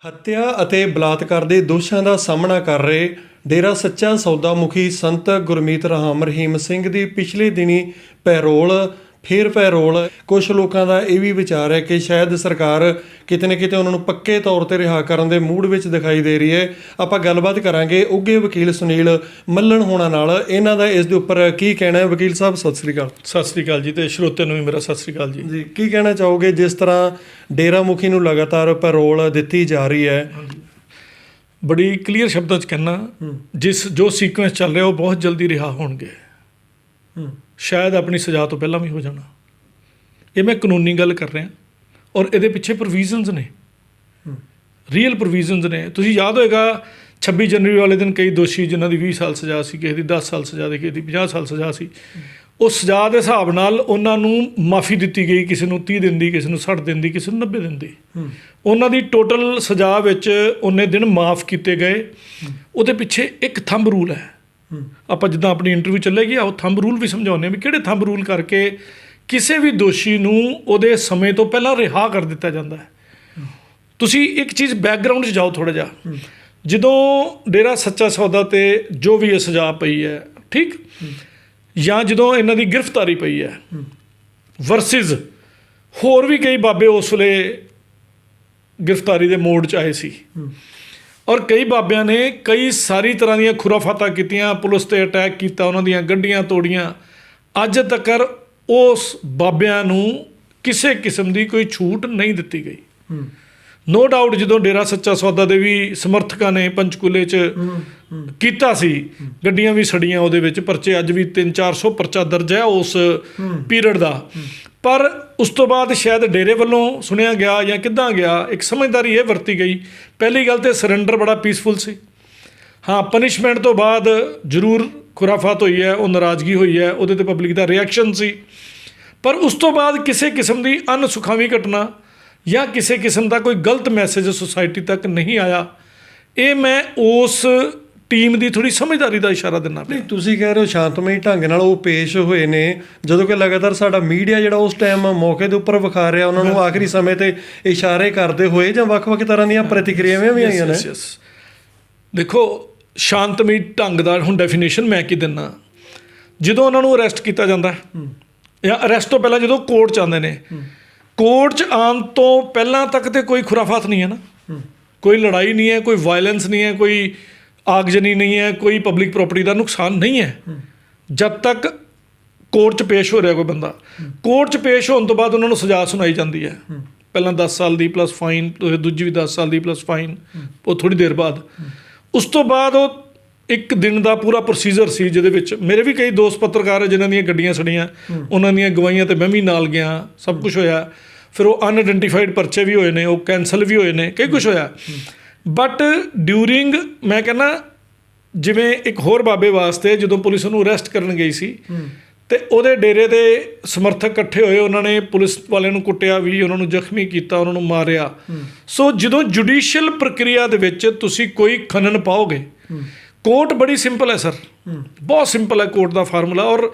ਹੱਤਿਆ ਅਤੇ ਬਲਾਤਕਾਰ ਦੇ ਦੋਸ਼ਾਂ ਦਾ ਸਾਹਮਣਾ ਕਰ ਰਹੇ ਡੇਰਾ ਸੱਚਾ ਸੌਦਾ ਮੁਖੀ ਸੰਤ ਗੁਰਮੀਤ ਰਾਮ ਰਹੀਮ ਸਿੰਘ ਦੀ ਪਿਛਲੇ ਦਿਨੀ ਪੈਰੋਲ ਕੁਝ ਲੋਕਾਂ ਦਾ ਇਹ ਵੀ ਵਿਚਾਰ ਹੈ ਕਿ ਸ਼ਾਇਦ ਸਰਕਾਰ ਕਿਤੇ ਨਾ ਕਿਤੇ ਉਹਨਾਂ ਨੂੰ ਪੱਕੇ ਤੌਰ ਤੇ ਰਿਹਾ ਕਰਨ ਦੇ ਮੂਡ ਵਿੱਚ ਦਿਖਾਈ ਦੇ ਰਹੀ ਹੈ। ਆਪਾਂ ਗੱਲਬਾਤ ਕਰਾਂਗੇ ਉੱਘੇ ਵਕੀਲ ਸੁਨੀਲ ਮੱਲਣ ਹੋਣਾ ਨਾਲ, ਇਹਨਾਂ ਦਾ ਇਸ ਦੇ ਉੱਪਰ ਕੀ ਕਹਿਣਾ ਹੈ। ਵਕੀਲ ਸਾਹਿਬ ਸਤਿ ਸ੍ਰੀ ਅਕਾਲ। ਸਤਿ ਸ੍ਰੀ ਅਕਾਲ ਜੀ, ਤੇ ਸਰੋਤਿਆਂ ਨੂੰ ਵੀ ਮੇਰਾ ਸਤਿ ਸ੍ਰੀ ਅਕਾਲ ਜੀ। ਜੀ ਕੀ ਕਹਿਣਾ ਚਾਹੋਗੇ ਜਿਸ ਤਰ੍ਹਾਂ ਡੇਰਾ ਮੁਖੀ ਨੂੰ ਲਗਾਤਾਰ ਪੈਰੋਲ ਦਿੱਤੀ ਜਾ ਰਹੀ ਹੈ? ਬੜੀ ਕਲੀਅਰ ਸ਼ਬਦਾਂ 'ਚ ਕਹਿਣਾ, ਜੋ ਸੀਕੁਐਂਸ ਚੱਲ ਰਿਹਾ ਉਹ ਬਹੁਤ ਜਲਦੀ ਰਿਹਾ ਹੋਣਗੇ, ਸ਼ਾਇਦ ਆਪਣੀ ਸਜ਼ਾ ਤੋਂ ਪਹਿਲਾਂ ਵੀ ਹੋ ਜਾਣਾ। ਇਹ ਮੈਂ ਕਾਨੂੰਨੀ ਗੱਲ ਕਰ ਰਿਹਾ, ਔਰ ਇਹਦੇ ਪਿੱਛੇ ਪ੍ਰੋਵੀਜ਼ਨਸ ਨੇ, ਰੀਅਲ ਪ੍ਰੋਵੀਜ਼ਨਸ ਨੇ। ਤੁਸੀਂ ਯਾਦ ਹੋਏਗਾ 26 ਜਨਵਰੀ ਵਾਲੇ ਦਿਨ ਕਈ ਦੋਸ਼ੀ ਜਿਨ੍ਹਾਂ ਦੀ 20 ਸਾਲ ਸਜ਼ਾ ਸੀ, ਕਿਸੇ ਦੀ 10 ਸਾਲ ਸਜ਼ਾ ਸੀ, ਕਿਸੇ ਦੀ 50 ਸਾਲ ਸਜ਼ਾ ਸੀ, ਉਸ ਸਜ਼ਾ ਦੇ ਹਿਸਾਬ ਨਾਲ ਉਹਨਾਂ ਨੂੰ ਮਾਫੀ ਦਿੱਤੀ ਗਈ। ਕਿਸੇ ਨੂੰ 30 ਦਿਨ ਦੀ, ਕਿਸੇ ਨੂੰ 60 ਦਿਨ ਦੀ, ਕਿਸੇ ਨੂੰ 90 ਦਿਨ ਦੀ। ਉਹਨਾਂ ਦੀ ਟੋਟਲ ਸਜ਼ਾ ਵਿੱਚ ਉਹਨੇ ਦਿਨ ਮਾਫ ਕੀਤੇ ਗਏ। ਉਹਦੇ ਪਿੱਛੇ ਇੱਕ ਥੰਬ ਰੂਲ ਹੈ। ਆਪਾਂ ਜਿੱਦਾਂ ਆਪਣੀ ਇੰਟਰਵਿਊ ਚੱਲੇਗੀ ਉਹ ਥੰਬ ਰੂਲ ਵੀ ਸਮਝਾਉਂਦੇ ਹਾਂ ਵੀ ਕਿਹੜੇ ਥੰਬ ਰੂਲ ਕਰਕੇ ਕਿਸੇ ਵੀ ਦੋਸ਼ੀ ਨੂੰ ਉਹਦੇ ਸਮੇਂ ਤੋਂ ਪਹਿਲਾਂ ਰਿਹਾ ਕਰ ਦਿੱਤਾ ਜਾਂਦਾ ਹੈ। ਤੁਸੀਂ ਇੱਕ ਚੀਜ਼ ਬੈਕਗਰਾਊਂਡ 'ਚ ਜਾਓ ਥੋੜ੍ਹਾ ਜਿਹਾ। ਜਦੋਂ ਡੇਰਾ ਸੱਚਾ ਸੌਦਾ 'ਤੇ ਜੋ ਵੀ ਇਹ ਸਜ਼ਾ ਪਈ ਹੈ, ਠੀਕ, ਜਾਂ ਜਦੋਂ ਇਹਨਾਂ ਦੀ ਗ੍ਰਿਫਤਾਰੀ ਪਈ ਹੈ ਵਰਸਿਸ ਹੋਰ ਵੀ ਕਈ ਬਾਬੇ ਉਸ ਵੇਲੇ ਗ੍ਰਿਫਤਾਰੀ ਦੇ ਮੋਡ 'ਚ ਆਏ ਸੀ, ਔਰ ਕਈ ਬਾਬਿਆਂ ਨੇ ਕਈ ਸਾਰੀ ਤਰ੍ਹਾਂ ਦੀਆਂ ਖੁਰਾਫਾਤਾਂ ਕੀਤੀਆਂ, ਪੁਲਿਸ 'ਤੇ ਅਟੈਕ ਕੀਤਾ, ਉਹਨਾਂ ਦੀਆਂ ਗੱਡੀਆਂ ਤੋੜੀਆਂ। ਅੱਜ ਤੱਕ ਉਸ ਬਾਬਿਆਂ ਨੂੰ ਕਿਸੇ ਕਿਸਮ ਦੀ ਕੋਈ ਛੂਟ ਨਹੀਂ ਦਿੱਤੀ ਗਈ। ਨੋ ਡਾਊਟ ਜਦੋਂ ਡੇਰਾ ਸੱਚਾ ਸੌਦਾ ਦੇ ਵੀ ਸਮਰਥਕਾਂ ਨੇ ਪੰਚਕੂਲੇ 'ਚ ਕੀਤਾ ਸੀ, ਗੱਡੀਆਂ ਵੀ ਸੜੀਆਂ, ਉਹਦੇ ਵਿੱਚ ਪਰਚੇ ਅੱਜ ਵੀ 300-400 ਪਰਚਾ ਦਰਜ ਹੈ ਉਸ ਪੀਰੀਅਡ ਦਾ। ਪਰ ਉਸ ਤੋਂ ਬਾਅਦ ਸ਼ਾਇਦ ਡੇਰੇ ਵੱਲੋਂ ਸੁਣਿਆ ਗਿਆ ਜਾਂ ਕਿੱਦਾਂ ਗਿਆ, ਇੱਕ ਸਮਝਦਾਰੀ ਇਹ ਵਰਤੀ ਗਈ। ਪਹਿਲੀ ਗੱਲ ਤਾਂ ਸਰੈਂਡਰ ਬੜਾ ਪੀਸਫੁਲ ਸੀ। ਹਾਂ, ਪਨਿਸ਼ਮੈਂਟ ਤੋਂ ਬਾਅਦ ਜ਼ਰੂਰ ਖੁਰਾਫਾਤ ਹੋਈ ਹੈ, ਉਹ ਨਾਰਾਜ਼ਗੀ ਹੋਈ ਹੈ, ਉਹਦੇ 'ਤੇ ਪਬਲਿਕ ਦਾ ਰਿਐਕਸ਼ਨ ਸੀ। ਪਰ ਉਸ ਤੋਂ ਬਾਅਦ ਕਿਸੇ ਕਿਸਮ ਦੀ ਅਣਸੁਖਾਵੀਂ ਘਟਨਾ ਜਾਂ ਕਿਸੇ ਕਿਸਮ ਦਾ ਕੋਈ ਗਲਤ ਮੈਸੇਜ ਸੋਸਾਇਟੀ ਤੱਕ ਨਹੀਂ ਆਇਆ। ਇਹ ਮੈਂ ਉਸ ਟੀਮ ਦੀ ਥੋੜ੍ਹੀ ਸਮਝਦਾਰੀ ਦਾ ਇਸ਼ਾਰਾ ਦਿੰਦਾ ਪਿਆ। ਨਹੀਂ, ਤੁਸੀਂ ਕਹਿ ਰਹੇ ਹੋ ਸ਼ਾਂਤਮਈ ਢੰਗ ਨਾਲ ਉਹ ਪੇਸ਼ ਹੋਏ ਨੇ, ਜਦੋਂ ਕਿ ਲਗਾਤਾਰ ਸਾਡਾ ਮੀਡੀਆ ਜਿਹੜਾ ਉਸ ਟਾਈਮ ਮੌਕੇ ਦੇ ਉੱਪਰ ਵਿਖਾ ਰਿਹਾ ਉਹਨਾਂ ਨੂੰ ਆਖਰੀ ਸਮੇਂ 'ਤੇ ਇਸ਼ਾਰੇ ਕਰਦੇ ਹੋਏ, ਜਾਂ ਵੱਖ-ਵੱਖ ਤਰ੍ਹਾਂ ਦੀਆਂ ਪ੍ਰਤੀਕਿਰਿਆਵਾਂ ਵੀ ਆਈਆਂ ਨੇ। ਦੇਖੋ, ਸ਼ਾਂਤਮਈ ਢੰਗ ਦਾ ਹੁਣ ਡੈਫੀਨੇਸ਼ਨ ਮੈਂ ਕੀ ਦਿੰਦਾ। ਜਦੋਂ ਉਹਨਾਂ ਨੂੰ ਅਰੈਸਟ ਕੀਤਾ ਜਾਂਦਾ ਜਾਂ ਅਰੈਸਟ ਤੋਂ ਪਹਿਲਾਂ ਜਦੋਂ ਕੋਰਟ 'ਚ ਆਉਂਦੇ ਨੇ, ਕੋਰਟ 'ਚ ਆਉਣ ਤੋਂ ਪਹਿਲਾਂ ਤੱਕ ਤਾਂ ਕੋਈ ਖੁਰਾਫਾਤ ਨਹੀਂ ਹੈ ਨਾ, ਕੋਈ ਲੜਾਈ ਨਹੀਂ ਹੈ, ਕੋਈ ਵਾਇਲੈਂਸ ਨਹੀਂ ਹੈ, ਕੋਈ ਆਗਜਨੀ ਨਹੀਂ ਹੈ, ਕੋਈ ਪਬਲਿਕ ਪ੍ਰੋਪਰਟੀ ਦਾ ਨੁਕਸਾਨ ਨਹੀਂ ਹੈ। ਜਦ ਤੱਕ ਕੋਰਟ 'ਚ ਪੇਸ਼ ਹੋ ਰਿਹਾ ਕੋਈ ਬੰਦਾ, ਕੋਰਟ 'ਚ ਪੇਸ਼ ਹੋਣ ਤੋਂ ਬਾਅਦ ਉਹਨਾਂ ਨੂੰ ਸਜ਼ਾ ਸੁਣਾਈ ਜਾਂਦੀ ਹੈ। ਪਹਿਲਾਂ 10 ਸਾਲ ਦੀ ਪਲੱਸ ਫਾਈਨ, ਦੂਜੀ ਵੀ 10 ਸਾਲ ਦੀ ਪਲੱਸ ਫਾਈਨ, ਉਹ ਥੋੜ੍ਹੀ ਦੇਰ ਬਾਅਦ। ਉਸ ਤੋਂ ਬਾਅਦ ਉਹ ਇੱਕ ਦਿਨ ਦਾ ਪੂਰਾ ਪ੍ਰੋਸੀਜਰ ਸੀ, ਜਿਹਦੇ ਵਿੱਚ ਮੇਰੇ ਵੀ ਕਈ ਦੋਸਤ ਪੱਤਰਕਾਰ ਜਿਨ੍ਹਾਂ ਦੀਆਂ ਗੱਡੀਆਂ ਸੜੀਆਂ, ਉਹਨਾਂ ਦੀਆਂ ਗਵਾਹੀਆਂ 'ਤੇ ਮੈਂ ਵੀ ਨਾਲ ਗਿਆ, ਸਭ ਕੁਛ ਹੋਇਆ। ਫਿਰ ਉਹ ਅਨਆਇਡੈਂਟੀਫਾਈਡ ਪਰਚੇ ਵੀ ਹੋਏ ਨੇ, ਉਹ ਕੈਂਸਲ ਵੀ ਹੋਏ ਨੇ, ਕਈ ਕੁਛ ਹੋਇਆ। ਬਟ ਡਿਊਰਿੰਗ, ਮੈਂ ਕਹਿੰਦਾ ਜਿਵੇਂ ਇੱਕ ਹੋਰ ਬਾਬੇ ਵਾਸਤੇ ਜਦੋਂ ਪੁਲਿਸ ਉਹਨੂੰ ਅਰੈਸਟ ਕਰਨ ਗਈ ਸੀ ਅਤੇ ਉਹਦੇ ਡੇਰੇ ਦੇ ਸਮਰਥਕ ਇਕੱਠੇ ਹੋਏ, ਉਹਨਾਂ ਨੇ ਪੁਲਿਸ ਵਾਲਿਆਂ ਨੂੰ ਕੁੱਟਿਆ ਵੀ, ਉਹਨਾਂ ਨੂੰ ਜ਼ਖਮੀ ਕੀਤਾ, ਉਹਨਾਂ ਨੂੰ ਮਾਰਿਆ। ਸੋ ਜਦੋਂ ਜੁਡੀਸ਼ੀਅਲ ਪ੍ਰਕਿਰਿਆ ਦੇ ਵਿੱਚ ਤੁਸੀਂ ਕੋਈ ਖਨਨ ਪਾਓਗੇ, ਕੋਰਟ ਬੜੀ ਸਿੰਪਲ ਹੈ ਸਰ, ਬਹੁਤ ਸਿੰਪਲ ਹੈ ਕੋਰਟ ਦਾ ਫਾਰਮੂਲਾ। ਔਰ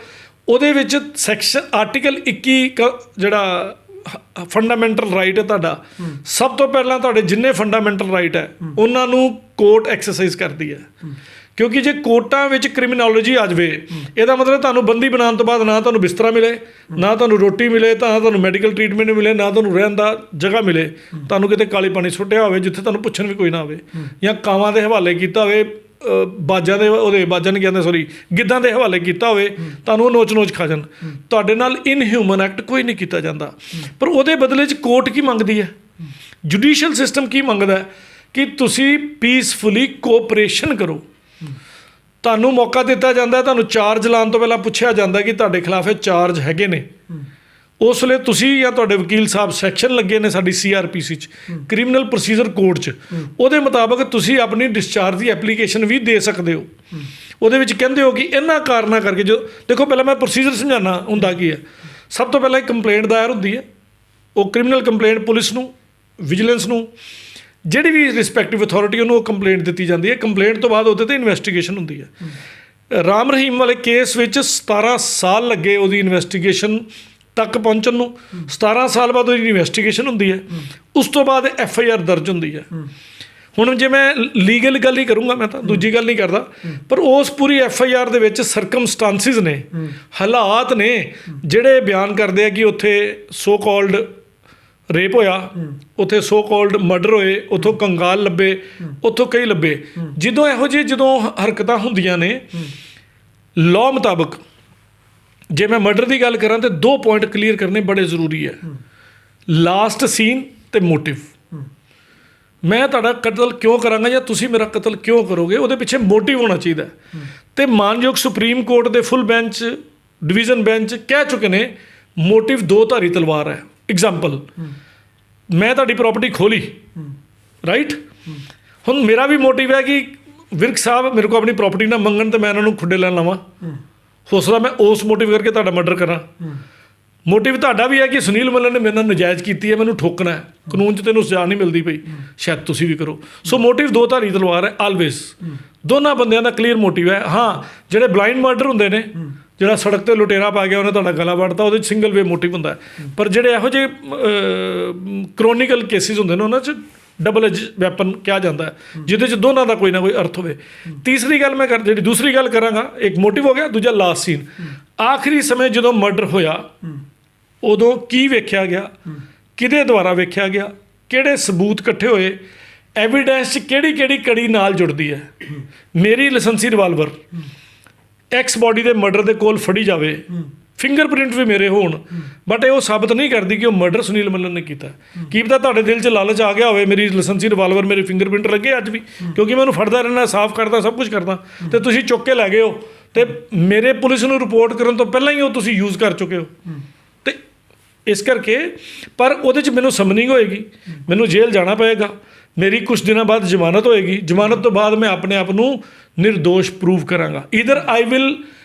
ਉਹਦੇ ਵਿੱਚ ਸੈਕਸ਼ਨ ਆਰਟੀਕਲ 21 ਜਿਹੜਾ ਫੰਡਾਮੈਂਟਲ ਰਾਈਟ ਹੈ ਤੁਹਾਡਾ, ਸਭ ਤੋਂ ਪਹਿਲਾਂ ਤੁਹਾਡੇ ਜਿੰਨੇ ਫੰਡਾਮੈਂਟਲ ਰਾਈਟ ਹੈ ਉਹਨਾਂ ਨੂੰ ਕੋਰਟ ਐਕਸਰਸਾਈਜ਼ ਕਰਦੀ ਹੈ। ਕਿਉਂਕਿ ਜੇ ਕੋਰਟਾਂ ਵਿੱਚ ਕ੍ਰਿਮੀਨੋਲੋਜੀ ਆ ਜਾਵੇ, ਇਹਦਾ ਮਤਲਬ ਤੁਹਾਨੂੰ ਬੰਦੀ ਬਣਾਉਣ ਤੋਂ ਬਾਅਦ ਨਾ ਤੁਹਾਨੂੰ ਬਿਸਤਰਾ ਮਿਲੇ, ਨਾ ਤੁਹਾਨੂੰ ਰੋਟੀ ਮਿਲੇ, ਤਾਂ ਤੁਹਾਨੂੰ ਮੈਡੀਕਲ ਟਰੀਟਮੈਂਟ ਮਿਲੇ, ਨਾ ਤੁਹਾਨੂੰ ਰਹਿਣ ਦਾ ਜਗ੍ਹਾ ਮਿਲੇ, ਤੁਹਾਨੂੰ ਕਿਤੇ ਕਾਲੀ ਪਾਣੀ ਸੁੱਟਿਆ ਹੋਵੇ ਜਿੱਥੇ ਤੁਹਾਨੂੰ ਪੁੱਛਣ ਵੀ ਕੋਈ ਨਾ ਹੋਵੇ, ਜਾਂ ਕਾਵਾਂ ਦੇ ਹਵਾਲੇ ਕੀਤਾ ਹੋਵੇ, ਬਾਜਾਂ ਦੇ ਬਾਜਾਂ ਨਹੀਂ ਕਹਿੰਦੇ, ਸੌਰੀ, ਗਿੱਧਾਂ ਦੇ ਹਵਾਲੇ ਕੀਤਾ ਹੋਵੇ, ਤੁਹਾਨੂੰ ਉਹ ਨੋਚ ਖਾ ਜਾਣ। ਤੁਹਾਡੇ ਨਾਲ ਇਨਹਿਊਮਨ ਐਕਟ ਕੋਈ ਨਹੀਂ ਕੀਤਾ ਜਾਂਦਾ। ਪਰ ਉਹਦੇ ਬਦਲੇ 'ਚ ਕੋਰਟ ਕੀ ਮੰਗਦੀ ਹੈ, ਜੁਡੀਸ਼ੀਅਲ ਸਿਸਟਮ ਕੀ ਮੰਗਦਾ ਕਿ ਤੁਸੀਂ ਪੀਸਫੁਲੀ ਕੋਆਪਰੇਸ਼ਨ ਕਰੋ। ਤੁਹਾਨੂੰ ਮੌਕਾ ਦਿੱਤਾ ਜਾਂਦਾ, ਤੁਹਾਨੂੰ ਚਾਰਜ ਲਾਉਣ ਤੋਂ ਪਹਿਲਾਂ ਪੁੱਛਿਆ ਜਾਂਦਾ ਕਿ ਤੁਹਾਡੇ ਖਿਲਾਫ ਇਹ ਚਾਰਜ ਹੈਗੇ ਨੇ। ਉਸ ਵੇਲੇ ਤੁਸੀਂ ਜਾਂ ਤੁਹਾਡੇ ਵਕੀਲ ਸਾਹਿਬ ਸੈਕਸ਼ਨ ਲੱਗੇ ਨੇ ਸਾਡੀ CRPC 'ਚ, ਕ੍ਰਿਮੀਨਲ ਪ੍ਰੋਸੀਜਰ ਕੋਡ 'ਚ, ਉਹਦੇ ਮੁਤਾਬਕ ਤੁਸੀਂ ਆਪਣੀ ਡਿਸਚਾਰਜ ਦੀ ਐਪਲੀਕੇਸ਼ਨ ਵੀ ਦੇ ਸਕਦੇ ਹੋ। ਉਹਦੇ ਵਿੱਚ ਕਹਿੰਦੇ ਹੋ ਕਿ ਇਹਨਾਂ ਕਾਰਨਾਂ ਕਰਕੇ, ਜੋ ਦੇਖੋ ਪਹਿਲਾਂ ਮੈਂ ਪ੍ਰੋਸੀਜਰ ਸਮਝਾਉਣਾ ਹੁੰਦਾ ਕੀ ਹੈ। ਸਭ ਤੋਂ ਪਹਿਲਾਂ ਇੱਕ ਕੰਪਲੇਂਟ ਦਾਇਰ ਹੁੰਦੀ ਹੈ, ਉਹ ਕ੍ਰਿਮੀਨਲ ਕੰਪਲੇਂਟ ਪੁਲਿਸ ਨੂੰ, ਵਿਜੀਲੈਂਸ ਨੂੰ, ਜਿਹੜੀ ਵੀ ਰਿਸਪੈਕਟਿਵ ਅਥਾਰਟੀ ਉਹਨੂੰ ਉਹ ਕੰਪਲੇਂਟ ਦਿੱਤੀ ਜਾਂਦੀ ਹੈ। ਕੰਪਲੇਂਟ ਤੋਂ ਬਾਅਦ ਉਹਦੇ 'ਤੇ ਇਨਵੈਸਟੀਗੇਸ਼ਨ ਹੁੰਦੀ ਹੈ। ਰਾਮ ਰਹੀਮ ਵਾਲੇ ਕੇਸ ਵਿੱਚ 17 ਸਾਲ ਲੱਗੇ ਉਹਦੀ ਇਨਵੈਸਟੀਗੇਸ਼ਨ ਤੱਕ ਪਹੁੰਚਣ ਨੂੰ। 17 ਸਾਲ ਬਾਅਦ ਉਹਦੀ ਇਨਵੈਸਟੀਗੇਸ਼ਨ ਹੁੰਦੀ ਹੈ, ਉਸ ਤੋਂ ਬਾਅਦ FIR ਦਰਜ ਹੁੰਦੀ ਹੈ। ਹੁਣ ਜੇ ਮੈਂ ਲੀਗਲ ਗੱਲ ਹੀ ਕਰੂੰਗਾ, ਮੈਂ ਤਾਂ ਦੂਜੀ ਗੱਲ ਨਹੀਂ ਕਰਦਾ, ਪਰ ਉਸ ਪੂਰੀ FIR ਦੇ ਵਿੱਚ ਸਰਕਮਸਟੈਂਸਿਸ ਨੇ, ਹਾਲਾਤ ਨੇ ਜਿਹੜੇ ਬਿਆਨ ਕਰਦੇ ਆ ਕਿ ਉੱਥੇ ਸੋ ਕਾਲਡ ਰੇਪ ਹੋਇਆ, ਉੱਥੇ ਸੋ ਕਾਲਡ ਮਰਡਰ ਹੋਏ, ਉੱਥੋਂ ਕੰਗਾਲ ਲੱਭੇ, ਉੱਥੋਂ ਕਈ ਲੱਭੇ। ਜਦੋਂ ਇਹੋ ਜਿਹੀ ਹਰਕਤਾਂ ਹੁੰਦੀਆਂ ਨੇ, ਲਾਅ ਮੁਤਾਬਕ ਜੇ ਮੈਂ ਮਰਡਰ ਦੀ ਗੱਲ ਕਰਾਂ ਤਾਂ 2 ਪੁਆਇੰਟ ਕਲੀਅਰ ਕਰਨੇ ਬੜੇ ਜ਼ਰੂਰੀ ਹੈ। ਲਾਸਟ ਸੀਨ ਤੇ ਮੋਟਿਵ। ਮੈਂ ਤੁਹਾਡਾ ਕਤਲ ਕਿਉਂ ਕਰਾਂਗਾ ਜਾਂ ਤੁਸੀਂ ਮੇਰਾ ਕਤਲ ਕਿਉਂ ਕਰੋਗੇ, ਉਹਦੇ ਪਿੱਛੇ ਮੋਟਿਵ ਹੋਣਾ ਚਾਹੀਦਾ। ਤੇ ਮਾਨਯੋਗ ਸੁਪਰੀਮ ਕੋਰਟ ਦੇ ਫੁੱਲ ਬੈਂਚ, ਡਿਵੀਜ਼ਨ ਬੈਂਚ ਕਹਿ ਚੁੱਕੇ ਨੇ ਮੋਟਿਵ 2 ਧਾਰੀ ਤਲਵਾਰ ਹੈ। ਐਗਜ਼ਾਮਪਲ, ਮੈਂ ਤੁਹਾਡੀ ਪ੍ਰਾਪਰਟੀ ਖੋਲੀ, ਰਾਈਟ, ਹੁਣ ਮੇਰਾ ਵੀ ਮੋਟਿਵ ਹੈ ਕਿ ਵਿਰਕ ਸਾਹਿਬ ਮੇਰੇ ਕੋਲ ਆਪਣੀ ਪ੍ਰਾਪਰਟੀ ਨਾ ਮੰਗਣ ਤੇ ਮੈਂ ਇਹਨਾਂ ਨੂੰ ਖੁੱਡੇ ਲੈਣ ਲਾਵਾਂ। ਹੋ ਸਕਦਾ ਮੈਂ ਉਸ ਮੋਟਿਵ ਕਰਕੇ ਤੁਹਾਡਾ ਮਰਡਰ ਕਰਾਂ। ਮੋਟਿਵ ਤੁਹਾਡਾ ਵੀ ਹੈ ਕਿ ਸੁਨੀਲ ਮੱਲਨ ਨੇ ਮੇਰੇ ਨਾਲ ਨਜਾਇਜ਼ ਕੀਤੀ ਹੈ, ਮੈਨੂੰ ਠੋਕਣਾ ਹੈ, ਕਾਨੂੰਨ 'ਚ ਤੈਨੂੰ ਸਜ਼ਾ ਨਹੀਂ ਮਿਲਦੀ ਪਈ, ਸ਼ਾਇਦ ਤੁਸੀਂ ਵੀ ਕਰੋ। ਸੋ ਮੋਟਿਵ 2 ਧਾਰੀ ਤਲਵਾਰ ਹੈ ਆਲਵੇਜ਼। ਦੋਨਾਂ ਬੰਦਿਆਂ ਦਾ ਕਲੀਅਰ ਮੋਟਿਵ ਹੈ। ਹਾਂ, ਜਿਹੜੇ ਬਲਾਈਂਡ ਮਰਡਰ ਹੁੰਦੇ ਨੇ, ਜਿਹੜਾ ਸੜਕ 'ਤੇ ਲੁਟੇਰਾ ਪਾ ਗਿਆ, ਉਹਨੇ ਤੁਹਾਡਾ ਗਲਾ ਵੱਢਤਾ, ਉਹਦੇ 'ਚ ਸਿੰਗਲ ਵੇ ਮੋਟਿਵ ਹੁੰਦਾ ਹੈ। ਪਰ ਜਿਹੜੇ ਇਹੋ ਜਿਹੇ ਕਰੋਨਿਕਲ ਕੇਸਿਸ ਹੁੰਦੇ ਨੇ, ਉਹਨਾਂ 'ਚ ਡਬਲ ਐਜ ਵੈਪਨ ਕਿਹਾ ਜਾਂਦਾ ਹੈ, ਜਿਹਦੇ 'ਚ ਦੋਨਾਂ ਦਾ ਕੋਈ ਨਾ ਕੋਈ ਅਰਥ ਹੋਵੇ। ਤੀਸਰੀ ਗੱਲ ਮੈਂ ਜਿਹੜੀ ਦੂਸਰੀ ਗੱਲ ਕਰਾਂਗਾ, ਇੱਕ ਮੋਟਿਵ ਹੋ ਗਿਆ, ਦੂਜਾ ਲਾਸਟ ਸੀਨ। ਆਖਰੀ ਸਮੇਂ ਜਦੋਂ ਮਰਡਰ ਹੋਇਆ ਉਦੋਂ ਕੀ ਵੇਖਿਆ ਗਿਆ, ਕਿਹਦੇ ਦੁਆਰਾ ਵੇਖਿਆ ਗਿਆ, ਕਿਹੜੇ ਸਬੂਤ ਇਕੱਠੇ ਹੋਏ, ਐਵੀਡੈਂਸ 'ਚ ਕਿਹੜੀ ਕਿਹੜੀ ਕੜੀ ਨਾਲ ਜੁੜਦੀ ਹੈ। ਮੇਰੀ ਲਾਇਸੈਂਸੀ ਰਿਵਾਲਵਰ ਐਕਸ ਬਾਡੀ ਦੇ ਮਰਡਰ ਦੇ ਕੋਲ ਫੜੀ ਜਾਵੇ, ਫਿੰਗਰਪ੍ਰਿੰਟ ਵੀ ਮੇਰੇ ਹੋਣ, ਬਟ ਇਹ ਉਹ ਸਾਬਤ ਨਹੀਂ ਕਰਦੀ ਕਿ ਉਹ ਮਰਡਰ ਸੁਨੀਲ ਮੱਲਨ ਨੇ ਕੀਤਾ। ਕੀ ਪਤਾ ਤੁਹਾਡੇ ਦਿਲ 'ਚ ਲਾਲਚ ਆ ਗਿਆ ਹੋਵੇ, ਮੇਰੀ ਲਾਇਸੈਂਸੀ ਰਿਵਾਲਵਰ ਮੇਰੇ ਫਿੰਗਰਪ੍ਰਿੰਟ ਲੱਗੇ ਅੱਜ ਵੀ, ਕਿਉਂਕਿ ਮੈਂ ਉਹਨੂੰ ਫੜਦਾ ਰਹਿਣਾ, ਸਾਫ਼ ਕਰਦਾ, ਸਭ ਕੁਝ ਕਰਦਾ, ਤੇ ਤੁਸੀਂ ਚੁੱਕ ਕੇ ਲੈ ਗਏ ਹੋ, ਤੇ ਮੇਰੇ ਪੁਲਿਸ ਨੂੰ ਰਿਪੋਰਟ ਕਰਨ ਤੋਂ ਪਹਿਲਾਂ ਹੀ ਉਹ ਤੁਸੀਂ ਯੂਜ਼ ਕਰ ਚੁੱਕੇ ਹੋ। ਤੇ ਇਸ ਕਰਕੇ, ਪਰ ਉਹਦੇ 'ਚ ਮੈਨੂੰ ਸਮਨਿੰਗ ਹੋਏਗੀ, ਮੈਨੂੰ ਜੇਲ੍ਹ ਜਾਣਾ ਪਏਗਾ, ਮੇਰੀ ਕੁਛ ਦਿਨਾਂ ਬਾਅਦ ਜ਼ਮਾਨਤ ਹੋਏਗੀ, ਜ਼ਮਾਨਤ ਤੋਂ ਬਾਅਦ ਮੈਂ ਆਪਣੇ ਆਪ ਨੂੰ ਨਿਰਦੋਸ਼ ਪ੍ਰੂਵ ਕਰਾਂਗਾ। ਈਦਰ ਆਈ ਵਿਲ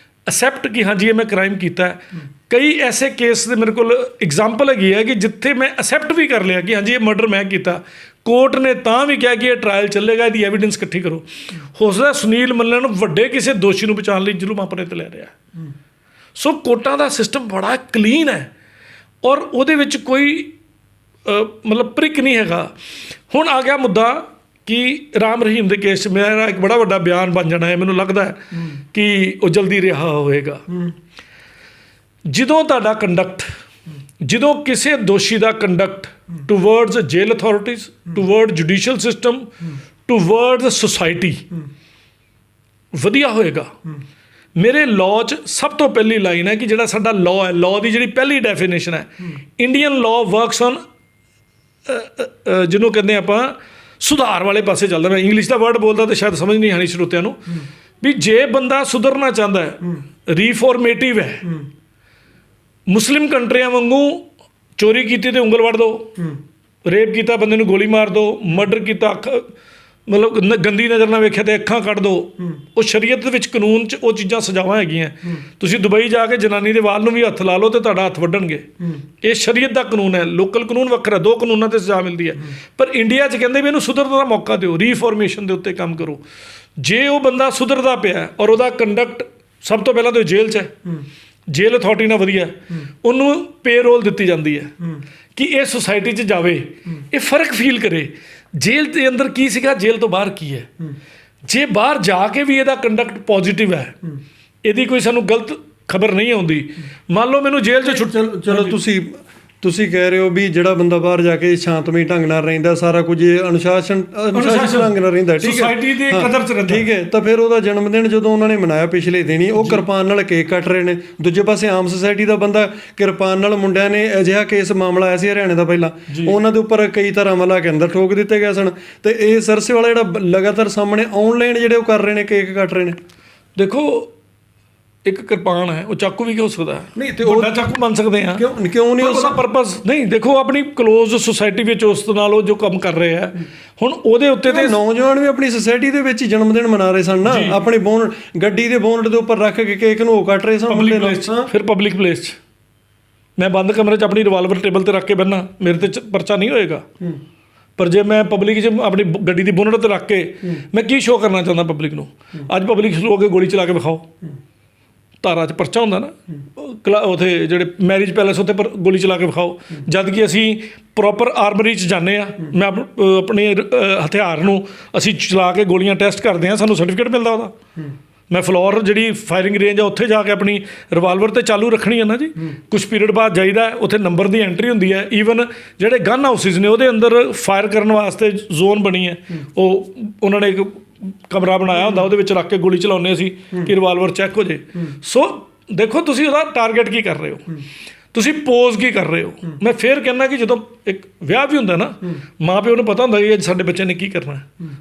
ਅਸੈਪਟ ਕਿ ਹਾਂਜੀ ਇਹ ਮੈਂ ਕ੍ਰਾਈਮ ਕੀਤਾ ਹੈ। ਕਈ ਐਸੇ ਕੇਸ ਦੇ ਮੇਰੇ ਕੋਲ ਐਗਜ਼ਾਮਪਲ ਹੈਗੀ ਹੈ ਕਿ ਜਿੱਥੇ ਮੈਂ ਅਸੈਪਟ ਵੀ ਕਰ ਲਿਆ ਕਿ ਹਾਂਜੀ ਇਹ ਮਰਡਰ ਮੈਂ ਕੀਤਾ, ਕੋਰਟ ਨੇ ਤਾਂ ਵੀ ਕਿਹਾ ਕਿ ਇਹ ਟਰਾਇਲ ਚੱਲੇਗਾ, ਇਹਦੀ ਐਵੀਡੈਂਸ ਇਕੱਠੀ ਕਰੋ। ਹੋ ਸਕਦਾ ਸੁਨੀਲ ਮੱਲਨ ਵੱਡੇ ਕਿਸੇ ਦੋਸ਼ੀ ਨੂੰ ਬਚਾਉਣ ਲਈ ਜ਼ੁਲਮ ਆਪਣੇ 'ਤੇ ਲੈ ਰਿਹਾ। ਸੋ ਕੋਰਟਾਂ ਦਾ ਸਿਸਟਮ ਬੜਾ ਕਲੀਨ ਹੈ ਔਰ ਉਹਦੇ ਵਿੱਚ ਕੋਈ ਮਤਲਬ ਪ੍ਰਿਕ ਨਹੀਂ ਹੈਗਾ। ਹੁਣ ਆ ਗਿਆ ਮੁੱਦਾ ਕਿ ਰਾਮ ਰਹੀਮ ਦੇ ਕੇਸ 'ਚ ਮੇਰਾ ਇੱਕ ਬੜਾ ਵੱਡਾ ਬਿਆਨ ਬਣ ਜਾਣਾ ਹੈ, ਮੈਨੂੰ ਲੱਗਦਾ ਹੈ ਕਿ ਉਹ ਜਲਦੀ ਰਿਹਾ ਹੋਵੇਗਾ। ਜਦੋਂ ਤੁਹਾਡਾ ਕੰਡਕਟ, ਜਦੋਂ ਕਿਸੇ ਦੋਸ਼ੀ ਦਾ conduct towards jail authorities, towards judicial system, towards society ਵਧੀਆ ਹੋਏਗਾ। ਮੇਰੇ ਲਾਅ 'ਚ ਸਭ ਤੋਂ ਪਹਿਲੀ ਲਾਈਨ ਹੈ ਕਿ ਜਿਹੜਾ ਸਾਡਾ ਲਾਅ ਹੈ, ਲਾਅ ਦੀ ਜਿਹੜੀ ਪਹਿਲੀ ਡੈਫੀਨੇਸ਼ਨ ਹੈ, ਇੰਡੀਅਨ ਲਾਅ ਵਰਕਸ ਔਨ, ਜਿਹਨੂੰ ਕਹਿੰਦੇ ਆਪਾਂ ਸੁਧਾਰ ਵਾਲੇ ਪਾਸੇ ਚੱਲਦਾ। ਮੈਂ ਇੰਗਲਿਸ਼ ਦਾ ਵਰਡ ਬੋਲਦਾ ਤਾਂ ਸ਼ਾਇਦ ਸਮਝ ਨਹੀਂ ਆਣੀ ਸਰੋਤਿਆਂ ਨੂੰ, ਵੀ ਜੇ ਬੰਦਾ ਸੁਧਰਨਾ ਚਾਹੁੰਦਾ ਹੈ, ਰੀਫੋਰਮੇਟਿਵ ਹੈ, ਮੁਸਲਿਮ ਕੰਟਰੀਆਂ ਵਾਂਗੂ ਚੋਰੀ ਕੀਤੀ ਤੇ ਉਂਗਲ ਵੱਢ ਦਿਓ, ਰੇਪ ਕੀਤਾ ਬੰਦੇ ਨੂੰ ਗੋਲੀ ਮਾਰ ਦਿਓ, ਮਰਡਰ ਕੀਤਾ ਅੱਖ ਮਤਲਬ ਗੰਦੀ ਨਜ਼ਰ ਨਾਲ ਵੇਖਿਆ ਤੇ ਅੱਖਾਂ ਕੱਢ ਦਿਓ, ਉਹ ਸ਼ਰੀਅਤ ਦੇ ਵਿੱਚ ਕਾਨੂੰਨ 'ਚ ਉਹ ਚੀਜ਼ਾਂ ਸਜ਼ਾਵਾਂ ਹੈਗੀਆਂ। ਤੁਸੀਂ ਦੁਬਈ ਜਾ ਕੇ ਜਨਾਨੀ ਦੇ ਵਾਲ ਨੂੰ ਵੀ ਹੱਥ ਲਾ ਲਓ ਤੇ ਤੁਹਾਡਾ ਹੱਥ ਵੱਢਣਗੇ। ਇਹ ਸ਼ਰੀਅਤ ਦਾ ਕਾਨੂੰਨ ਹੈ, ਲੋਕਲ ਕਾਨੂੰਨ ਵੱਖਰਾ, 2 ਕਾਨੂੰਨਾਂ 'ਤੇ ਸਜ਼ਾ ਮਿਲਦੀ ਹੈ। ਪਰ ਇੰਡੀਆ 'ਚ ਕਹਿੰਦੇ ਵੀ ਇਹਨੂੰ ਸੁਧਰਨ ਦਾ ਮੌਕਾ ਦਿਓ, ਰੀਫੋਰਮੇਸ਼ਨ ਦੇ ਉੱਤੇ ਕੰਮ ਕਰੋ। ਜੇ ਉਹ ਬੰਦਾ ਸੁਧਰਦਾ ਪਿਆ ਔਰ ਉਹਦਾ ਕੰਡਕਟ ਸਭ ਤੋਂ ਪਹਿਲਾਂ ਤਾਂ ਜੇਲ੍ਹ 'ਚ ਹੈ, ਜੇਲ੍ਹ ਅਥਾਰਟੀ ਨਾਲ ਵਧੀਆ, ਉਹਨੂੰ ਪੇ ਰੋਲ ਦਿੱਤੀ ਜਾਂਦੀ ਹੈ ਕਿ ਇਹ ਸੁਸਾਇਟੀ 'ਚ ਜਾਵੇ, ਇਹ ਫਰਕ ਫੀਲ ਕਰੇ। ਜੇਲ੍ਹ ਦੇ ਅੰਦਰ ਕੀ ਸੀਗਾ, ਜੇਲ੍ਹ ਤੋਂ ਬਾਹਰ ਕੀ ਹੈ। ਜੇ ਬਾਹਰ ਜਾ ਕੇ ਵੀ ਇਹਦਾ ਕੰਡਕਟ ਪੋਜ਼ਿਟਿਵ ਹੈ, ਇਹਦੀ ਕੋਈ ਸਾਨੂੰ ਗਲਤ ਖਬਰ ਨਹੀਂ ਆਉਂਦੀ, ਮੰਨ ਲਓ ਮੈਨੂੰ ਜੇਲ੍ਹ 'ਚ ਚਲੋ ਤੁਸੀਂ ਕਹਿ ਰਹੇ ਹੋ ਵੀ ਜਿਹੜਾ ਬੰਦਾ ਬਾਹਰ ਜਾ ਕੇ ਸ਼ਾਂਤਮਈ ਢੰਗ ਨਾਲ ਰਹਿੰਦਾ, ਸਾਰਾ ਕੁਝ ਅਨੁਸ਼ਾਸਨ ਢੰਗ ਨਾਲ ਰਹਿੰਦਾ, ਠੀਕ ਹੈ, ਸੋਸਾਇਟੀ ਦੀ ਕਦਰ 'ਚ ਰਹਿੰਦਾ, ਠੀਕ ਹੈ, ਤਾਂ ਫਿਰ ਉਹਦਾ ਜਨਮ ਦਿਨ ਜਦੋਂ ਉਹਨਾਂ ਨੇ ਮਨਾਇਆ ਪਿਛਲੇ ਦਿਨ ਹੀ, ਉਹ ਕਿਰਪਾਨ ਨਾਲ ਕੇਕ ਕੱਟ ਰਹੇ ਨੇ। ਦੂਜੇ ਪਾਸੇ ਆਮ ਸੁਸਾਇਟੀ ਦਾ ਬੰਦਾ ਕਿਰਪਾਨ ਨਾਲ, ਮੁੰਡਿਆਂ ਨੇ ਅਜਿਹਾ ਕੇਸ ਮਾਮਲਾ ਆਇਆ ਸੀ ਹਰਿਆਣੇ ਦਾ ਪਹਿਲਾਂ, ਉਹਨਾਂ ਦੇ ਉੱਪਰ ਕਈ ਤਰ੍ਹਾਂ ਮਲਾ ਕੇ ਅੰਦਰ ਠੋਕ ਦਿੱਤੇ ਗਏ ਸਨ। ਤੇ ਇਹ ਸਰਸੇ ਵਾਲਾ ਜਿਹੜਾ ਲਗਾਤਾਰ ਸਾਹਮਣੇ ਆਨਲਾਈਨ ਜਿਹੜੇ ਉਹ ਕਰ ਰਹੇ ਨੇ, ਕੇਕ ਕੱਟ ਰਹੇ ਨੇ। ਦੇਖੋ, ਇੱਕ ਕਿਰਪਾਨ ਹੈ, ਉਹ ਚਾਕੂ ਵੀ ਹੋ ਸਕਦਾ ਹੈ, ਨਹੀਂ ਤੇ ਵੱਡਾ ਚਾਕੂ ਮੰਨ ਸਕਦੇ ਹਾਂ, ਕਿਉਂ ਨਹੀਂ ਉਹਦਾ ਪਰਪਸ ਨਹੀਂ। ਦੇਖੋ, ਆਪਣੀ ਕਲੋਜ਼ ਸੁਸਾਇਟੀ ਵਿੱਚ ਉਸ ਨਾਲ ਉਹ ਜੋ ਕੰਮ ਕਰ ਰਹੇ ਆ, ਹੁਣ ਉਹਦੇ ਉੱਤੇ ਤੇ ਨੌਜਵਾਨ ਵੀ ਆਪਣੀ ਸੁਸਾਇਟੀ ਦੇ ਵਿੱਚ ਹੀ ਜਨਮ ਦਿਨ ਮਨਾ ਰਹੇ ਸਨ ਨਾ, ਆਪਣੀ ਗੱਡੀ ਦੇ ਬੋਨਟ ਦੇ ਉੱਪਰ ਰੱਖ ਕੇ ਕੇਕ ਨੂੰ ਉਹ ਕੱਟ ਰਹੇ ਸਨ। ਫਿਰ ਪਬਲਿਕ ਪਲੇਸ 'ਚ ਮੈਂ ਬੰਦ ਕਮਰੇ 'ਚ ਆਪਣੀ ਰਿਵਾਲਵਰ ਟੇਬਲ 'ਤੇ ਰੱਖ ਕੇ ਬੰਨਾ, ਮੇਰੇ 'ਤੇ ਪਰਚਾ ਨਹੀਂ ਹੋਏਗਾ। ਪਰ ਜੇ ਮੈਂ ਪਬਲਿਕ 'ਚ ਆਪਣੀ ਗੱਡੀ ਦੀ ਬੋਨਟ 'ਤੇ ਰੱਖ ਕੇ ਮੈਂ ਕੀ ਸ਼ੋਅ ਕਰਨਾ ਚਾਹੁੰਦਾ ਪਬਲਿਕ ਨੂੰ, ਅੱਜ ਪਬਲਿਕ ਖਲੋ ਕੇ ਗੋਲੀ ਚਲਾ ਕੇ ਵਿਖਾਓ, ਧਾਰਾ 'ਚ ਪਰਚਾ ਹੁੰਦਾ ਨਾ, ਉੱਥੇ ਜਿਹੜੇ ਮੈਰਿਜ ਪੈਲੇਸ ਉੱਤੇ ਪਰ ਗੋਲੀ ਚਲਾ ਕੇ ਵਿਖਾਓ, ਜਦ ਕਿ ਅਸੀਂ ਪ੍ਰੋਪਰ ਆਰਮਰੀ 'ਚ ਜਾਂਦੇ ਆ, ਮੈਂ ਆਪਣੇ ਹਥਿਆਰ ਨੂੰ ਅਸੀਂ ਚਲਾ ਕੇ ਗੋਲੀਆਂ ਟੈਸਟ ਕਰਦੇ ਹਾਂ, ਸਾਨੂੰ ਸਰਟੀਫਿਕੇਟ ਮਿਲਦਾ ਉਹਦਾ। ਮੈਂ ਫਲੋਰ ਜਿਹੜੀ ਫਾਇਰਿੰਗ ਰੇਂਜ ਆ ਉੱਥੇ ਜਾ ਕੇ ਆਪਣੀ ਰਿਵਾਲਵਰ ਤੇ ਚਾਲੂ ਰੱਖਣੀ ਹੈ ਨਾ ਜੀ, ਕੁਛ ਪੀਰੀਅਡ ਬਾਅਦ ਜਾਈਦਾ, ਉੱਥੇ ਨੰਬਰ ਦੀ ਐਂਟਰੀ ਹੁੰਦੀ ਹੈ। ਈਵਨ ਜਿਹੜੇ ਗਨ ਹਾਊਸਿਸ ਨੇ ਉਹਦੇ ਅੰਦਰ ਫਾਇਰ ਕਰਨ ਵਾਸਤੇ ਜ਼ੋਨ ਬਣੀ ਹੈ, ਉਹ ਉਹਨਾਂ ਨੇ ਇੱਕ ਕਮਰਾ ਬਣਾਇਆ ਹੁੰਦਾ, ਉਹਦੇ ਵਿੱਚ ਰੱਖ ਕੇ ਗੋਲੀ ਚਲਾਉਂਦੇ ਅਸੀਂ ਕਿ ਰਿਵਾਲਵਰ ਚੈੱਕ ਹੋ ਜੇ। ਸੋ ਦੇਖੋ ਤੁਸੀਂ ਉਹਦਾ ਟਾਰਗੇਟ ਕੀ ਕਰ ਰਹੇ ਹੋ, ਤੁਸੀਂ ਪੋਜ਼ ਕੀ ਕਰ ਰਹੇ ਹੋ। ਮੈਂ ਫਿਰ ਕਹਿੰਦਾ ਕਿ ਜਦੋਂ ਇੱਕ ਵਿਆਹ ਵੀ ਹੁੰਦਾ ਨਾ, ਮਾਂ ਪਿਓ ਨੂੰ ਪਤਾ ਹੁੰਦਾ ਕਿ ਅੱਜ ਸਾਡੇ ਬੱਚੇ ਨੇ ਕੀ ਕਰਨਾ,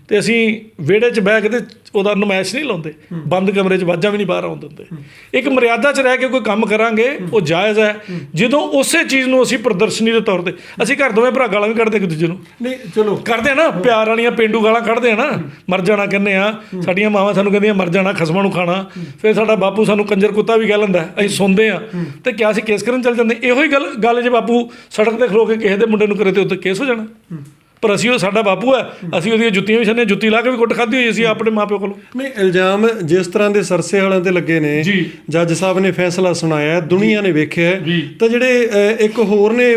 ਤੇ ਅਸੀਂ ਵਿਹੜੇ 'ਚ ਬਹਿ ਕੇ ਤੇ ਉਹਦਾ ਨੁਮਾਇਸ਼ ਨਹੀਂ ਲਾਉਂਦੇ, ਬੰਦ ਕਮਰੇ 'ਚ ਵਾਜਾਂ ਵੀ ਨਹੀਂ ਬਾਹਰ ਆਉਣ ਦਿੰਦੇ। ਇੱਕ ਮਰਿਆਦਾ 'ਚ ਰਹਿ ਕੇ ਕੋਈ ਕੰਮ ਕਰਾਂਗੇ ਉਹ ਜਾਇਜ਼ ਹੈ। ਜਦੋਂ ਉਸੇ ਚੀਜ਼ ਨੂੰ ਅਸੀਂ ਪ੍ਰਦਰਸ਼ਨੀ ਦੇ ਤੌਰ ਤੇ, ਅਸੀਂ ਘਰ ਦੋਵੇਂ ਭਰਾ ਗਾਲਾਂ ਵੀ ਕੱਢਦੇ ਇੱਕ ਦੂਜੇ ਨੂੰ, ਨਹੀਂ ਚਲੋ ਕਰਦੇ ਆ ਨਾ, ਪਿਆਰ ਵਾਲੀਆਂ ਪੇਂਡੂ ਗਾਲਾਂ ਕੱਢਦੇ ਆ ਨਾ, ਮਰ ਜਾਣਾ ਕਹਿੰਦੇ ਆ, ਸਾਡੀਆਂ ਮਾਵਾਂ ਸਾਨੂੰ ਕਹਿੰਦੀਆਂ ਮਰ ਜਾਣਾ, ਖਸਮਾਂ ਨੂੰ ਖਾਣਾ, ਫਿਰ ਸਾਡਾ ਬਾਪੂ ਸਾਨੂੰ ਕੰਜਰ ਕੁੱਤਾ ਵੀ ਕਹਿ ਲੈਂਦਾ, ਅਸੀਂ ਸੁਣਦੇ ਆ ਤੇ ਕਿਆ ਅਸੀਂ ਕੇਸ ਕਰਨ ਚੱਲ ਜਾਂਦੇ। ਇਹੋ ਹੀ ਗੱਲ ਜੇ ਬਾਪੂ ਸੜਕ ਤੇ ਖਲੋ ਕੇ ਕਿਸੇ ਦੇ ਮੁੰਡੇ ਨੂੰ ਕਰੇ ਤੇ ਉੱਤੇ ਕੇਸ ਹੋ ਜਾਣਾ। ਪਰ ਅਸੀਂ ਉਹ ਸਾਡਾ ਬਾਪੂ ਹੈ, ਅਸੀਂ ਉਹਦੀਆਂ ਜੁੱਤੀਆਂ ਵੀ ਛੰਨੇ, ਜੁੱਤੀ ਲਾ ਕੇ ਵੀ ਕੁੱਟ ਖਾਧੀ ਹੋਈ ਅਸੀਂ ਆਪਣੇ ਮਾਪਿਓ ਕੋਲੋਂ। ਨਹੀਂ, ਇਲਜ਼ਾਮ ਜਿਸ ਤਰ੍ਹਾਂ ਦੇ ਸਰਸੇ ਵਾਲਿਆਂ ਤੇ ਲੱਗੇ ਨੇ, ਜੱਜ ਸਾਹਿਬ ਨੇ ਫੈਸਲਾ ਸੁਣਾਇਆ, ਦੁਨੀਆ ਨੇ ਵੇਖਿਆ, ਤਾਂ ਜਿਹੜੇ ਇੱਕ ਹੋਰ ਨੇ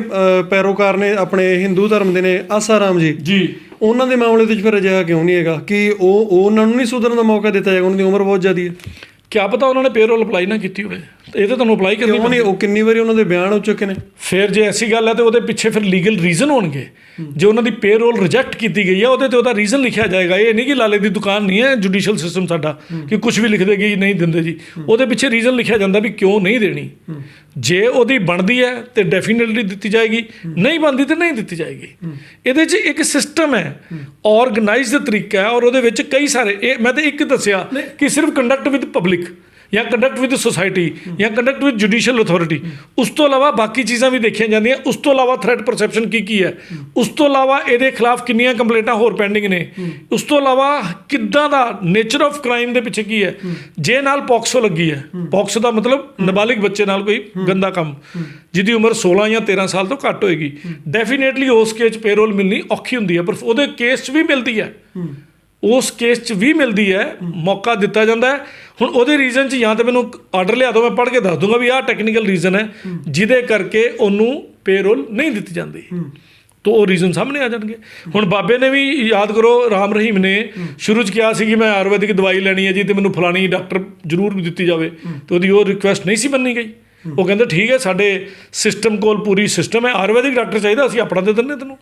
ਪੈਰੋਕਾਰ ਨੇ ਆਪਣੇ ਹਿੰਦੂ ਧਰਮ ਦੇ ਨੇ, ਆਸਾਰਾਮ ਜੀ, ਉਹਨਾਂ ਦੇ ਮਾਮਲੇ ਦੇ ਵਿੱਚ ਫਿਰ ਅਜਿਹਾ ਕਿਉਂ ਨਹੀਂ ਹੈਗਾ ਕਿ ਉਹਨਾਂ ਨੂੰ ਨਹੀਂ ਸੁਧਰਨ ਦਾ ਮੌਕਾ ਦਿੱਤਾ ਜਾਏਗਾ? ਉਹਨਾਂ ਦੀ ਉਮਰ ਬਹੁਤ ਜ਼ਿਆਦੀ ਹੈ। ਕਿਆ ਪਤਾ ਉਹਨਾਂ ਨੇ ਪੇਰੋਲ ਅਪਲਾਈ ਨਾ ਕੀਤੀ ਹੋਵੇ, ਇਹ ਤਾਂ ਤੁਹਾਨੂੰ ਅਪਲਾਈ ਕਰਨੀ ਪੈਣੀ। ਉਹ ਕਿੰਨੀ ਵਾਰੀ ਉਹਨਾਂ ਦੇ ਬਿਆਨ ਹੋ ਚੁੱਕੇ ਨੇ। ਫਿਰ ਜੇ ਐਸੀ ਗੱਲ ਹੈ ਤਾਂ ਉਹਦੇ ਪਿੱਛੇ ਫਿਰ ਲੀਗਲ ਰੀਜ਼ਨ ਹੋਣਗੇ। ਜੇ ਉਹਨਾਂ ਦੀ ਪੇਰੋਲ ਰਿਜੈਕਟ ਕੀਤੀ ਗਈ ਹੈ ਉਹਦੇ ਤੇ ਉਹਦਾ ਰੀਜ਼ਨ ਲਿਖਿਆ ਜਾਏਗਾ। ਇਹ ਨਹੀਂ ਕਿ ਲਾਲੇ ਦੀ ਦੁਕਾਨ ਨਹੀਂ ਹੈ ਜੁਡੀਸ਼ੀਅਲ ਸਿਸਟਮ ਸਾਡਾ ਕਿ ਕੁਝ ਵੀ ਲਿਖ ਦੇਗੀ ਨਹੀਂ ਦਿੰਦੇ ਜੀ, ਉਹਦੇ ਪਿੱਛੇ ਰੀਜ਼ਨ ਲਿਖਿਆ ਜਾਂਦਾ ਵੀ ਕਿਉਂ ਨਹੀਂ ਦੇਣੀ। ਜੇ ਉਹਦੀ ਬਣਦੀ ਹੈ ਤੇ ਡੈਫੀਨੇਟਲੀ ਦਿੱਤੀ ਜਾਏਗੀ, ਨਹੀਂ ਬਣਦੀ ਤੇ ਨਹੀਂ ਦਿੱਤੀ ਜਾਏਗੀ। ਇਹਦੇ 'ਚ ਇੱਕ ਸਿਸਟਮ ਹੈ, ਆਰਗੇਨਾਈਜ਼ਡ ਤਰੀਕਾ ਹੈ, ਔਰ ਉਹਦੇ ਵਿੱਚ ਕਈ ਸਾਰੇ, ਇਹ ਮੈਂ ਤਾਂ ਇੱਕ ਦੱਸਿਆ ਕਿ ਸਿਰਫ ਕੰਡਕਟ ਵਿਦ ਪਬਲਿਕ ਜਾਂ ਕੰਡਕਟ ਵਿਦ ਸੁਸਾਇਟੀ ਜਾਂ ਕੰਡਕਟ ਵਿਦ ਜੁਡੀਸ਼ੀਅਲ ਅਥਾਰਟੀ, ਉਸ ਤੋਂ ਇਲਾਵਾ ਬਾਕੀ ਚੀਜ਼ਾਂ ਵੀ ਦੇਖੀਆਂ ਜਾਂਦੀਆਂ। ਉਸ ਤੋਂ ਇਲਾਵਾ ਥ੍ਰੈਟ ਪਰਸੈਪਸ਼ਨ ਕੀ ਹੈ, ਉਸ ਤੋਂ ਇਲਾਵਾ ਇਹਦੇ ਖਿਲਾਫ ਕਿੰਨੀਆਂ ਕੰਪਲੇਂਟਾਂ ਹੋਰ ਪੈਂਡਿੰਗ ਨੇ, ਉਸ ਤੋਂ ਇਲਾਵਾ ਕਿੱਦਾਂ ਦਾ ਨੇਚਰ ਆਫ ਕ੍ਰਾਈਮ ਦੇ ਪਿੱਛੇ ਕੀ ਹੈ। ਜੇ ਨਾਲ ਪੌਕਸੋ ਲੱਗੀ ਹੈ, ਪੌਕਸੋ ਦਾ ਮਤਲਬ ਨਾਬਾਲਿਗ ਬੱਚੇ ਨਾਲ ਕੋਈ ਗੰਦਾ ਕੰਮ, ਜਿਹਦੀ ਉਮਰ 16 ਜਾਂ 13 ਸਾਲ ਤੋਂ ਘੱਟ ਹੋਏਗੀ, ਡੈਫੀਨੇਟਲੀ ਉਸ ਕੇਸ 'ਚ ਪੇਰੋਲ ਮਿਲਣੀ ਔਖੀ ਹੁੰਦੀ ਹੈ, ਪਰ ਉਹਦੇ ਕੇਸ 'ਚ ਵੀ ਮਿਲਦੀ ਹੈ, ਉਸ ਕੇਸ 'ਚ ਵੀ ਮਿਲਦੀ ਹੈ, ਮੌਕਾ ਦਿੱਤਾ ਜਾਂਦਾ ਹੈ। ਹੁਣ ਉਹਦੇ ਰੀਜ਼ਨ 'ਚ ਜਾਂ ਤਾਂ ਮੈਨੂੰ ਆਰਡਰ ਲਿਆ ਦਿਓ, ਮੈਂ ਪੜ੍ਹ ਕੇ ਦੱਸ ਦੂੰਗਾ ਵੀ ਆਹ ਟੈਕਨੀਕਲ ਰੀਜ਼ਨ ਹੈ ਜਿਹਦੇ ਕਰਕੇ ਉਹਨੂੰ ਪੇਰੋਲ ਨਹੀਂ ਦਿੱਤੀ ਜਾਂਦੀ, ਤਾਂ ਉਹ ਰੀਜ਼ਨ ਸਾਹਮਣੇ ਆ ਜਾਣਗੇ। ਹੁਣ ਬਾਬੇ ਨੇ ਵੀ ਯਾਦ ਕਰੋ, ਰਾਮ ਰਹੀਮ ਨੇ ਸ਼ੁਰੂ 'ਚ ਕਿਹਾ ਸੀ ਕਿ ਮੈਂ ਆਯੁਰਵੈਦਿਕ ਦਵਾਈ ਲੈਣੀ ਹੈ ਜੀ, ਅਤੇ ਮੈਨੂੰ ਫਲਾਣੀ ਡਾਕਟਰ ਜ਼ਰੂਰ ਦਿੱਤੀ ਜਾਵੇ, ਅਤੇ ਉਹਦੀ ਉਹ ਰਿਕੁਐਸਟ ਨਹੀਂ ਸੀ ਮੰਨੀ ਗਈ। ਉਹ ਕਹਿੰਦੇ ਠੀਕ ਹੈ, ਸਾਡੇ ਸਿਸਟਮ ਕੋਲ ਪੂਰੀ ਸਿਸਟਮ ਹੈ, ਆਯੁਰਵੈਦਿਕ ਡਾਕਟਰ ਚਾਹੀਦਾ, ਅਸੀਂ ਆਪਣਾ ਦੇ ਦਿੰਦੇ ਤੈਨੂੰ।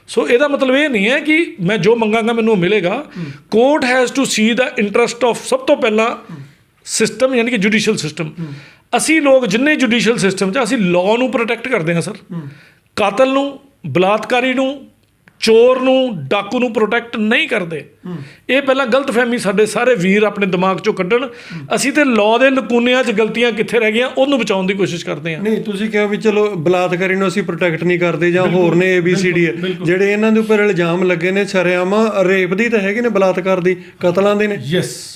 ਸੋ ਇਹਦਾ ਮਤਲਬ ਇਹ ਨਹੀਂ ਹੈ ਕਿ ਮੈਂ ਜੋ ਮੰਗਾਂਗਾ ਮੈਨੂੰ ਮਿਲੇਗਾ। Court has to see the interest of, ਸਭ ਤੋਂ ਪਹਿਲਾਂ ਸਿਸਟਮ ਯਾਨੀ ਕਿ ਜੁਡੀਸ਼ੀਅਲ ਸਿਸਟਮ। ਅਸੀਂ ਲੋਕ ਜਿੰਨੇ ਜੁਡੀਸ਼ੀਅਲ ਸਿਸਟਮ 'ਚ ਅਸੀਂ ਲਾਅ ਨੂੰ ਪ੍ਰੋਟੈਕਟ ਕਰਦੇ ਹਾਂ ਸਰ, ਕਾਤਲ ਨੂੰ, ਬਲਾਤਕਾਰੀ ਨੂੰ, ਚੋਰ ਨੂੰ, ਡਾਕੂ ਨੂੰ ਪ੍ਰੋਟੈਕਟ ਨਹੀਂ ਕਰਦੇ। ਇਹ ਪਹਿਲਾਂ ਗਲਤਫਹਿਮੀ ਸਾਡੇ ਸਾਰੇ ਵੀਰ ਆਪਣੇ ਦਿਮਾਗ 'ਚੋਂ ਕੱਢਣ। ਅਸੀਂ ਤੇ ਲਾਅ ਦੇ ਲਕੂਨਿਆਂ 'ਚ ਗਲਤੀਆਂ ਕਿੱਥੇ ਰਹਿ ਗਈਆਂ ਉਹਨੂੰ ਬਚਾਉਣ ਦੀ ਕੋਸ਼ਿਸ਼ ਕਰਦੇ ਹਾਂ। ਨਹੀਂ, ਤੁਸੀਂ ਕਿਹਾ ਵੀ ਚਲੋ ਬਲਾਤਕਾਰੀ ਨੂੰ ਅਸੀਂ ਪ੍ਰੋਟੈਕਟ ਨਹੀਂ ਕਰਦੇ ਜਾਂ ਹੋਰ ਨੇ ABCD ਹੈ, ਜਿਹੜੇ ਇਹਨਾਂ ਦੇ ਉੱਪਰ ਇਲਜ਼ਾਮ ਲੱਗੇ ਨੇ ਸ਼ਰੇਆਮ ਰੇਪ ਦੀ ਤਾਂ ਹੈਗੇ ਨੇ, ਬਲਾਤਕਾਰ ਦੀ, ਕਤਲਾਂ ਦੇ ਨੇ,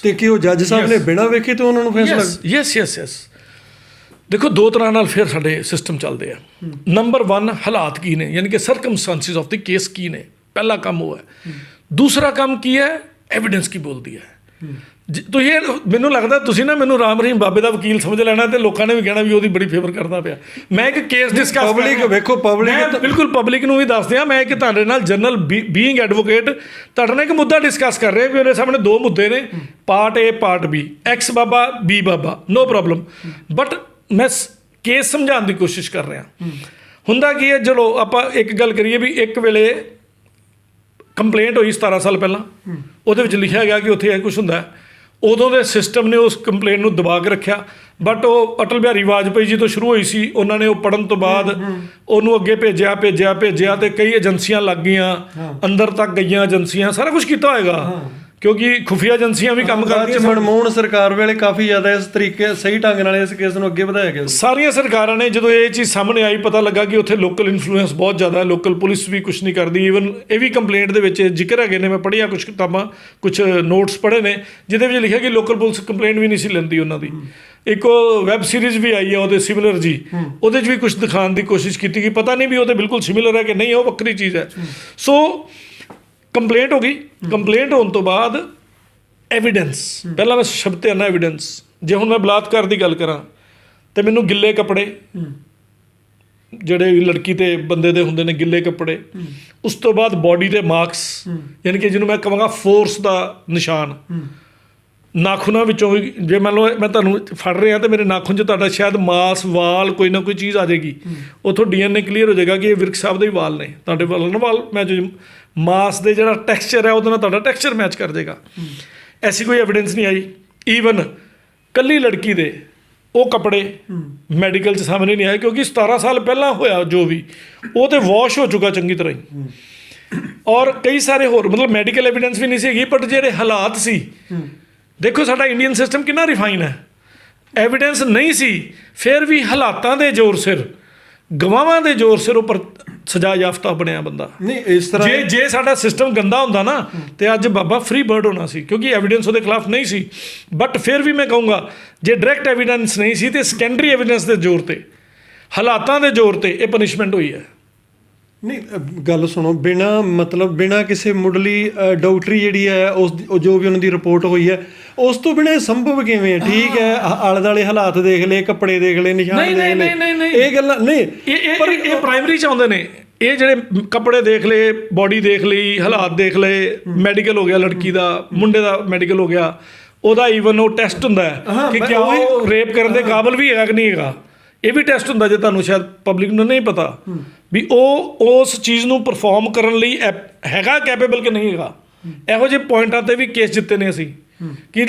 ਤੇ ਕਿ ਉਹ ਜੱਜ ਸਾਹਿਬ ਨੇ ਬਿਨਾਂ ਵੇਖੇ ਤੋਂ ਉਹਨਾਂ ਨੂੰ ਫੈਸਲਾ। ਯੈਸ ਦੇਖੋ, ਦੋ ਤਰ੍ਹਾਂ ਨਾਲ ਫਿਰ ਸਾਡੇ ਸਿਸਟਮ ਚੱਲਦੇ ਆ। ਨੰਬਰ 1 ਹਾਲਾਤ ਕੀ ਨੇ, ਯਾਨੀ ਕਿ ਸਰਕਮਸਟੈਂਸਿਸ ਆਫ ਦੀ ਕੇਸ ਕੀ ਨੇ, ਪਹਿਲਾ ਕੰਮ ਉਹ ਹੈ। ਦੂਸਰਾ ਕੰਮ ਕੀ ਹੈ, ਐਵੀਡੈਂਸ ਕੀ ਬੋਲਦੀ ਹੈ। ਤੁਸੀਂ ਮੈਨੂੰ ਲੱਗਦਾ ਤੁਸੀਂ ਨਾ ਮੈਨੂੰ ਰਾਮ ਰਹੀਮ ਬਾਬੇ ਦਾ ਵਕੀਲ ਸਮਝ ਲੈਣਾ, ਤੇ ਲੋਕਾਂ ਨੇ ਵੀ ਕਹਿਣਾ ਵੀ ਉਹਦੀ ਬੜੀ ਫੇਵਰ ਕਰਦਾ ਪਿਆ। ਮੈਂ ਇੱਕ ਕੇਸ ਡਿਸਕਸ ਬਿਲਕੁਲ ਪਬਲਿਕ ਨੂੰ ਵੀ ਦੱਸ ਦਿਆਂ, ਮੈਂ ਇੱਕ ਤੁਹਾਡੇ ਨਾਲ ਜਨਰਲ ਬੀਇੰਗ ਐਡਵੋਕੇਟ ਤੁਹਾਡੇ ਨਾਲ ਇੱਕ ਮੁੱਦਾ ਡਿਸਕਸ ਕਰ ਰਿਹਾ। ਮੇਰੇ ਸਾਹਮਣੇ 2 ਮੁੱਦੇ ਨੇ, part A part B, X ਬਾਬਾ B ਬਾਬਾ, ਨੋ ਪ੍ਰੋਬਲਮ, ਬਟ ਮੈਂ ਕੇਸ ਸਮਝਾਉਣ ਦੀ ਕੋਸ਼ਿਸ਼ ਕਰ ਰਿਹਾ। ਹੁੰਦਾ ਕੀ ਹੈ, ਚਲੋ ਆਪਾਂ ਇੱਕ ਗੱਲ ਕਰੀਏ ਵੀ ਇੱਕ ਵੇਲੇ ਕੰਪਲੇਂਟ ਹੋਈ 17 ਸਾਲ ਪਹਿਲਾਂ, ਉਹਦੇ ਵਿੱਚ ਲਿਖਿਆ ਗਿਆ ਕਿ ਉੱਥੇ ਇਹ ਕੁਛ ਹੁੰਦਾ। ਉਦੋਂ ਦੇ ਸਿਸਟਮ ਨੇ ਉਸ ਕੰਪਲੇਂਟ ਨੂੰ ਦਬਾ ਕੇ ਰੱਖਿਆ, ਬਟ ਉਹ ਅਟਲ ਬਿਹਾਰੀ ਵਾਜਪੇਈ ਜੀ ਤੋਂ ਸ਼ੁਰੂ ਹੋਈ ਸੀ। ਉਹਨਾਂ ਨੇ ਉਹ ਪੜ੍ਹਨ ਤੋਂ ਬਾਅਦ ਉਹਨੂੰ ਅੱਗੇ ਭੇਜਿਆ ਤੇ ਕਈ ਏਜੰਸੀਆਂ ਲੱਗ ਗਈਆਂ, ਅੰਦਰ ਤੱਕ ਗਈਆਂ ਏਜੰਸੀਆਂ, ਸਾਰਾ ਕੁਛ ਕੀਤਾ ਹੋਏਗਾ ਕਿਉਂਕਿ ਖੁਫੀਆ ਏਜੰਸੀਆਂ ਵੀ ਕੰਮ ਕਰਦੀਆਂ। ਮਨਮੋਹਨ ਸਰਕਾਰ ਵੇਲੇ ਕਾਫੀ ਜ਼ਿਆਦਾ ਇਸ ਤਰੀਕੇ ਸਹੀ ਢੰਗ ਨਾਲ ਇਸ ਕੇਸ ਨੂੰ ਅੱਗੇ ਵਧਾਇਆ ਗਿਆ। ਸਾਰੀਆਂ ਸਰਕਾਰਾਂ ਨੇ ਜਦੋਂ ਇਹ ਚੀਜ਼ ਸਾਹਮਣੇ ਆਈ, ਪਤਾ ਲੱਗਾ ਕਿ ਉੱਥੇ ਲੋਕਲ ਇਨਫਲੂਐਂਸ ਬਹੁਤ ਜ਼ਿਆਦਾ ਹੈ, ਲੋਕਲ ਪੁਲਿਸ ਵੀ ਕੁਛ ਨਹੀਂ ਕਰਦੀ। ਈਵਨ ਇਹ ਵੀ ਕੰਪਲੇਂਟ ਦੇ ਵਿੱਚ ਜ਼ਿਕਰ ਹੈਗੇ ਨੇ, ਮੈਂ ਪੜ੍ਹਿਆ ਕੁਛ ਕਿਤਾਬਾਂ, ਕੁਛ ਨੋਟਸ ਪੜ੍ਹੇ ਨੇ ਜਿਹਦੇ ਵਿੱਚ ਲਿਖਿਆ ਕਿ ਲੋਕਲ ਪੁਲਿਸ ਕੰਪਲੇਂਟ ਵੀ ਨਹੀਂ ਸੀ ਲੈਂਦੀ ਉਹਨਾਂ ਦੀ। ਇੱਕ ਉਹ ਵੈਬ ਸੀਰੀਜ਼ ਵੀ ਆਈ ਹੈ ਉਹਦੇ ਸਿਮਿਲਰ ਜੀ, ਉਹਦੇ 'ਚ ਵੀ ਕੁਛ ਦਿਖਾਉਣ ਦੀ ਕੋਸ਼ਿਸ਼ ਕੀਤੀ ਕਿ ਪਤਾ ਨਹੀਂ ਵੀ ਉਹਦੇ ਬਿਲਕੁਲ ਸਿਮਿਲਰ ਹੈ ਕਿ ਨਹੀਂ, ਉਹ ਵੱਖਰੀ ਚੀਜ਼ ਹੈ। ਸੋ ਕੰਪਲੇਂਟ ਹੋ ਗਈ, ਕੰਪਲੇਂਟ ਹੋਣ ਤੋਂ ਬਾਅਦ ਐਵੀਡੈਂਸ, ਪਹਿਲਾਂ ਮੈਂ ਸ਼ਬਦ ਤੇ ਆਉਣਾ ਐਵੀਡੈਂਸ। ਜੇ ਹੁਣ ਮੈਂ ਬਲਾਤਕਾਰ ਦੀ ਗੱਲ ਕਰਾਂ ਤੇ ਮੈਨੂੰ ਗਿੱਲੇ ਕੱਪੜੇ, ਜਿਹੜੇ ਲੜਕੀ ਤੇ ਬੰਦੇ ਦੇ ਹੁੰਦੇ ਨੇ ਗਿੱਲੇ ਕੱਪੜੇ, ਉਸ ਤੋਂ ਬਾਅਦ ਬੋਡੀ ਦੇ ਮਾਰਕਸ, ਯਾਨੀ ਕਿ ਜਿਹਨੂੰ ਮੈਂ ਕਹਾਂਗਾ ਫੋਰਸ ਦਾ ਨਿਸ਼ਾਨ, ਨਾਖੂਨਾਂ ਵਿੱਚੋਂ ਵੀ ਜੇ ਮੰਨ ਲਓ ਮੈਂ ਤੁਹਾਨੂੰ ਫੜ ਰਿਹਾ ਤੇ ਮੇਰੇ ਨਾਖੂਨ 'ਚ ਤੁਹਾਡਾ ਸ਼ਾਇਦ ਮਾਸ, ਵਾਲ, ਕੋਈ ਨਾ ਕੋਈ ਚੀਜ਼ ਆ ਜਾਏਗੀ, ਉੱਥੋਂ DNA ਕਲੀਅਰ ਹੋ ਜਾਏਗਾ ਕਿ ਇਹ ਵਿਰਕ ਸਾਹਿਬ ਦੇ ਹੀ ਵਾਲ ਨੇ, ਤੁਹਾਡੇ ਵਾਲ ਮੈਚ, ਮਾਸ ਦੇ ਜਿਹੜਾ ਟੈਕਸਚਰ ਹੈ ਉਹਦੇ ਨਾਲ ਤੁਹਾਡਾ ਟੈਕਸਚਰ ਮੈਚ ਕਰ ਜਾਏਗਾ। ਐਸੀ ਕੋਈ ਐਵੀਡੈਂਸ ਨਹੀਂ ਆਈ। ਈਵਨ ਕੱਲੀ ਲੜਕੀ ਦੇ ਉਹ ਕੱਪੜੇ ਮੈਡੀਕਲ 'ਚ ਸਾਹਮਣੇ ਨਹੀਂ ਆਏ, ਕਿਉਂਕਿ 17 ਸਾਲ ਪਹਿਲਾਂ ਹੋਇਆ ਜੋ ਵੀ, ਉਹ ਤਾਂ ਵਾਸ਼ ਹੋ ਚੁੱਕਾ ਚੰਗੀ ਤਰ੍ਹਾਂ ਹੀ। ਔਰ ਕਈ ਸਾਰੇ ਹੋਰ ਮਤਲਬ ਮੈਡੀਕਲ ਐਵੀਡੈਂਸ ਵੀ ਨਹੀਂ ਸੀਗੀ, ਬਟ ਜਿਹੜੇ ਹਾਲਾਤ ਸੀ, ਦੇਖੋ ਸਾਡਾ ਇੰਡੀਅਨ ਸਿਸਟਮ ਕਿੰਨਾ ਰਿਫਾਈਨ ਹੈ, ਐਵੀਡੈਂਸ ਨਹੀਂ ਸੀ ਫਿਰ ਵੀ ਹਾਲਾਤਾਂ ਦੇ ਜ਼ੋਰ ਸਿਰ, ਗਵਾਹਾਂ ਦੇ ਜ਼ੋਰ ਸਿਰ ਉੱਪਰ ਸਜ਼ਾ ਯਾਫਤਾ ਬਣਿਆ ਬੰਦਾ। ਨਹੀਂ ਇਸ ਤਰ੍ਹਾਂ ਜੇ ਸਾਡਾ ਸਿਸਟਮ ਗੰਦਾ ਹੁੰਦਾ ਨਾ ਤੇ ਅੱਜ ਬਾਬਾ ਫ੍ਰੀ ਬਰਡ ਹੋਣਾ ਸੀ, ਕਿਉਂਕਿ ਐਵੀਡੈਂਸ ਉਹਦੇ ਖਿਲਾਫ ਨਹੀਂ ਸੀ। ਬਟ ਫਿਰ ਵੀ ਮੈਂ ਕਹੂੰਗਾ ਜੇ ਡਾਇਰੈਕਟ ਐਵੀਡੈਂਸ ਨਹੀਂ ਸੀ ਤੇ ਸੈਕੰਡਰੀ ਐਵੀਡੈਂਸ ਦੇ ਜ਼ੋਰ ਤੇ, ਹਾਲਾਤਾਂ ਦੇ ਜ਼ੋਰ ਤੇ ਇਹ ਪਨਿਸ਼ਮੈਂਟ ਹੋਈ ਹੈ। ਨਹੀਂ ਗੱਲ ਸੁਣੋ, ਬਿਨਾਂ ਕਿਸੇ ਮੁੱਢਲੀ ਡਾਕਟਰੀ ਜਿਹੜੀ ਹੈ ਉਸ ਜੋ ਵੀ ਉਹਨਾਂ ਦੀ ਰਿਪੋਰਟ ਹੋਈ ਹੈ, ਉਸ ਤੋਂ ਬਿਨਾਂ ਇਹ ਸੰਭਵ ਕਿਵੇਂ ਹੈ? ਠੀਕ ਹੈ, ਆਲੇ ਦੁਆਲੇ ਹਾਲਾਤ ਦੇਖ ਲਏ, ਕੱਪੜੇ ਦੇਖ ਲਏ, ਨਿਸ਼ਾਨ ਦੇਖ ਲਏ, ਇਹ ਗੱਲਾਂ ਨਹੀਂ, ਪਰ ਇਹ ਪ੍ਰਾਇਮਰੀ ਚ ਆਉਂਦੇ ਨੇ। ਇਹ ਜਿਹੜੇ ਕੱਪੜੇ ਦੇਖ ਲਏ, ਬੋਡੀ ਦੇਖ ਲਈ, ਹਾਲਾਤ ਦੇਖ ਲਏ, ਮੈਡੀਕਲ ਹੋ ਗਿਆ ਲੜਕੀ ਦਾ, ਮੁੰਡੇ ਦਾ ਮੈਡੀਕਲ ਹੋ ਗਿਆ, ਉਹਦਾ ਈਵਨ ਉਹ ਟੈਸਟ ਹੁੰਦਾ ਹੈ ਕਿ ਕਿਆ ਉਹ ਰੇਪ ਕਰਨ ਦੇ ਕਾਬਿਲ ਵੀ ਹੈਗਾ ਕਿ ਨਹੀਂ ਹੈਗਾ। ਇਹ ਵੀ ਟੈਸਟ ਹੁੰਦਾ ਜੇ ਤੁਹਾਨੂੰ ਸ਼ਾਇਦ ਪਬਲਿਕ ਨੂੰ ਨਹੀਂ ਪਤਾ ਵੀ ਉਹ ਉਸ ਚੀਜ਼ ਨੂੰ ਪਰਫਾਰਮ ਕਰਨ ਲਈ ਹੈਗਾ ਕੈਪੇਬਲ ਕਿ ਨਹੀਂ ਹੈਗਾ। ਇਹੋ ਜਿਹੇ ਪੁਆਇੰਟਾਂ ਤੇ ਵੀ ਕੇਸ ਜਿੱਤੇ ਨੇ ਅਸੀਂ ਕਿ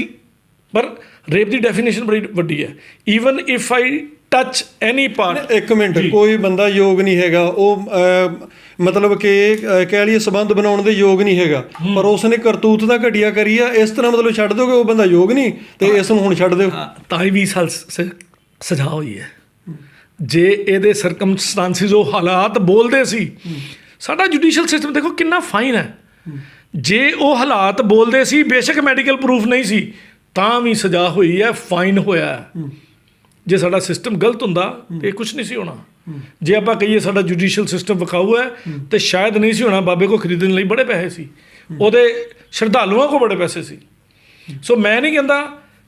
ਪਰ ਰੇਪ ਦੀ ਡੈਫੀਨੇਸ਼ਨ ਬੜੀ ਵੱਡੀ ਹੈ। Even if I touch any part, ਇੱਕ ਮਿੰਟ, ਕੋਈ ਬੰਦਾ ਯੋਗ ਨਹੀਂ ਹੈਗਾ, ਉਹ ਮਤਲਬ ਕਿ ਕਹਿ ਲਈਏ ਸੰਬੰਧ ਬਣਾਉਣ ਦੇ ਯੋਗ ਨਹੀਂ ਹੈਗਾ, ਪਰ ਉਸਨੇ ਕਰਤੂਤ ਦਾ ਘਟੀਆ ਕਰੀ ਆ, ਇਸ ਤਰ੍ਹਾਂ ਮਤਲਬ ਛੱਡ ਦੋਗੇ ਉਹ ਬੰਦਾ ਯੋਗ ਨਹੀਂ ਤੇ ਇਸ ਨੂੰ ਹੁਣ ਛੱਡ ਦਿਓ। ਤਾਂ ਹੀ 20 ਸਾਲ ਸਜ਼ਾ ਹੋਈ ਹੈ। ਜੇ ਇਹਦੇ ਸਰਕਮਸਟੈਂਸਿਸ ਉਹ ਹਾਲਾਤ ਬੋਲਦੇ ਸੀ, ਸਾਡਾ ਜੁਡੀਸ਼ੀਅਲ ਸਿਸਟਮ ਦੇਖੋ ਕਿੰਨਾ ਫਾਈਨ ਹੈ। ਜੇ ਉਹ ਹਾਲਾਤ ਬੋਲਦੇ ਸੀ, ਬੇਸ਼ੱਕ ਮੈਡੀਕਲ ਪ੍ਰੂਫ ਨਹੀਂ ਸੀ, ਤਾਂ ਵੀ ਸਜ਼ਾ ਹੋਈ ਹੈ, ਫਾਈਨ ਹੋਇਆ। ਜੇ ਸਾਡਾ ਸਿਸਟਮ ਗਲਤ ਹੁੰਦਾ ਤੇ ਇਹ ਕੁਝ ਨਹੀਂ ਸੀ ਹੋਣਾ। ਜੇ ਆਪਾਂ ਕਹੀਏ ਸਾਡਾ ਜੁਡੀਸ਼ੀਅਲ ਸਿਸਟਮ ਵਿਖਾਊ ਹੈ ਤੇ ਸ਼ਾਇਦ ਨਹੀਂ ਸੀ ਹੋਣਾ। ਬਾਬੇ ਕੋ ਖਰੀਦਣ ਲਈ ਬੜੇ ਪੈਸੇ ਸੀ, ਉਹਦੇ ਸ਼ਰਧਾਲੂਆਂ ਕੋ ਬੜੇ ਪੈਸੇ ਸੀ। ਸੋ ਮੈਂ ਨਹੀਂ ਕਹਿੰਦਾ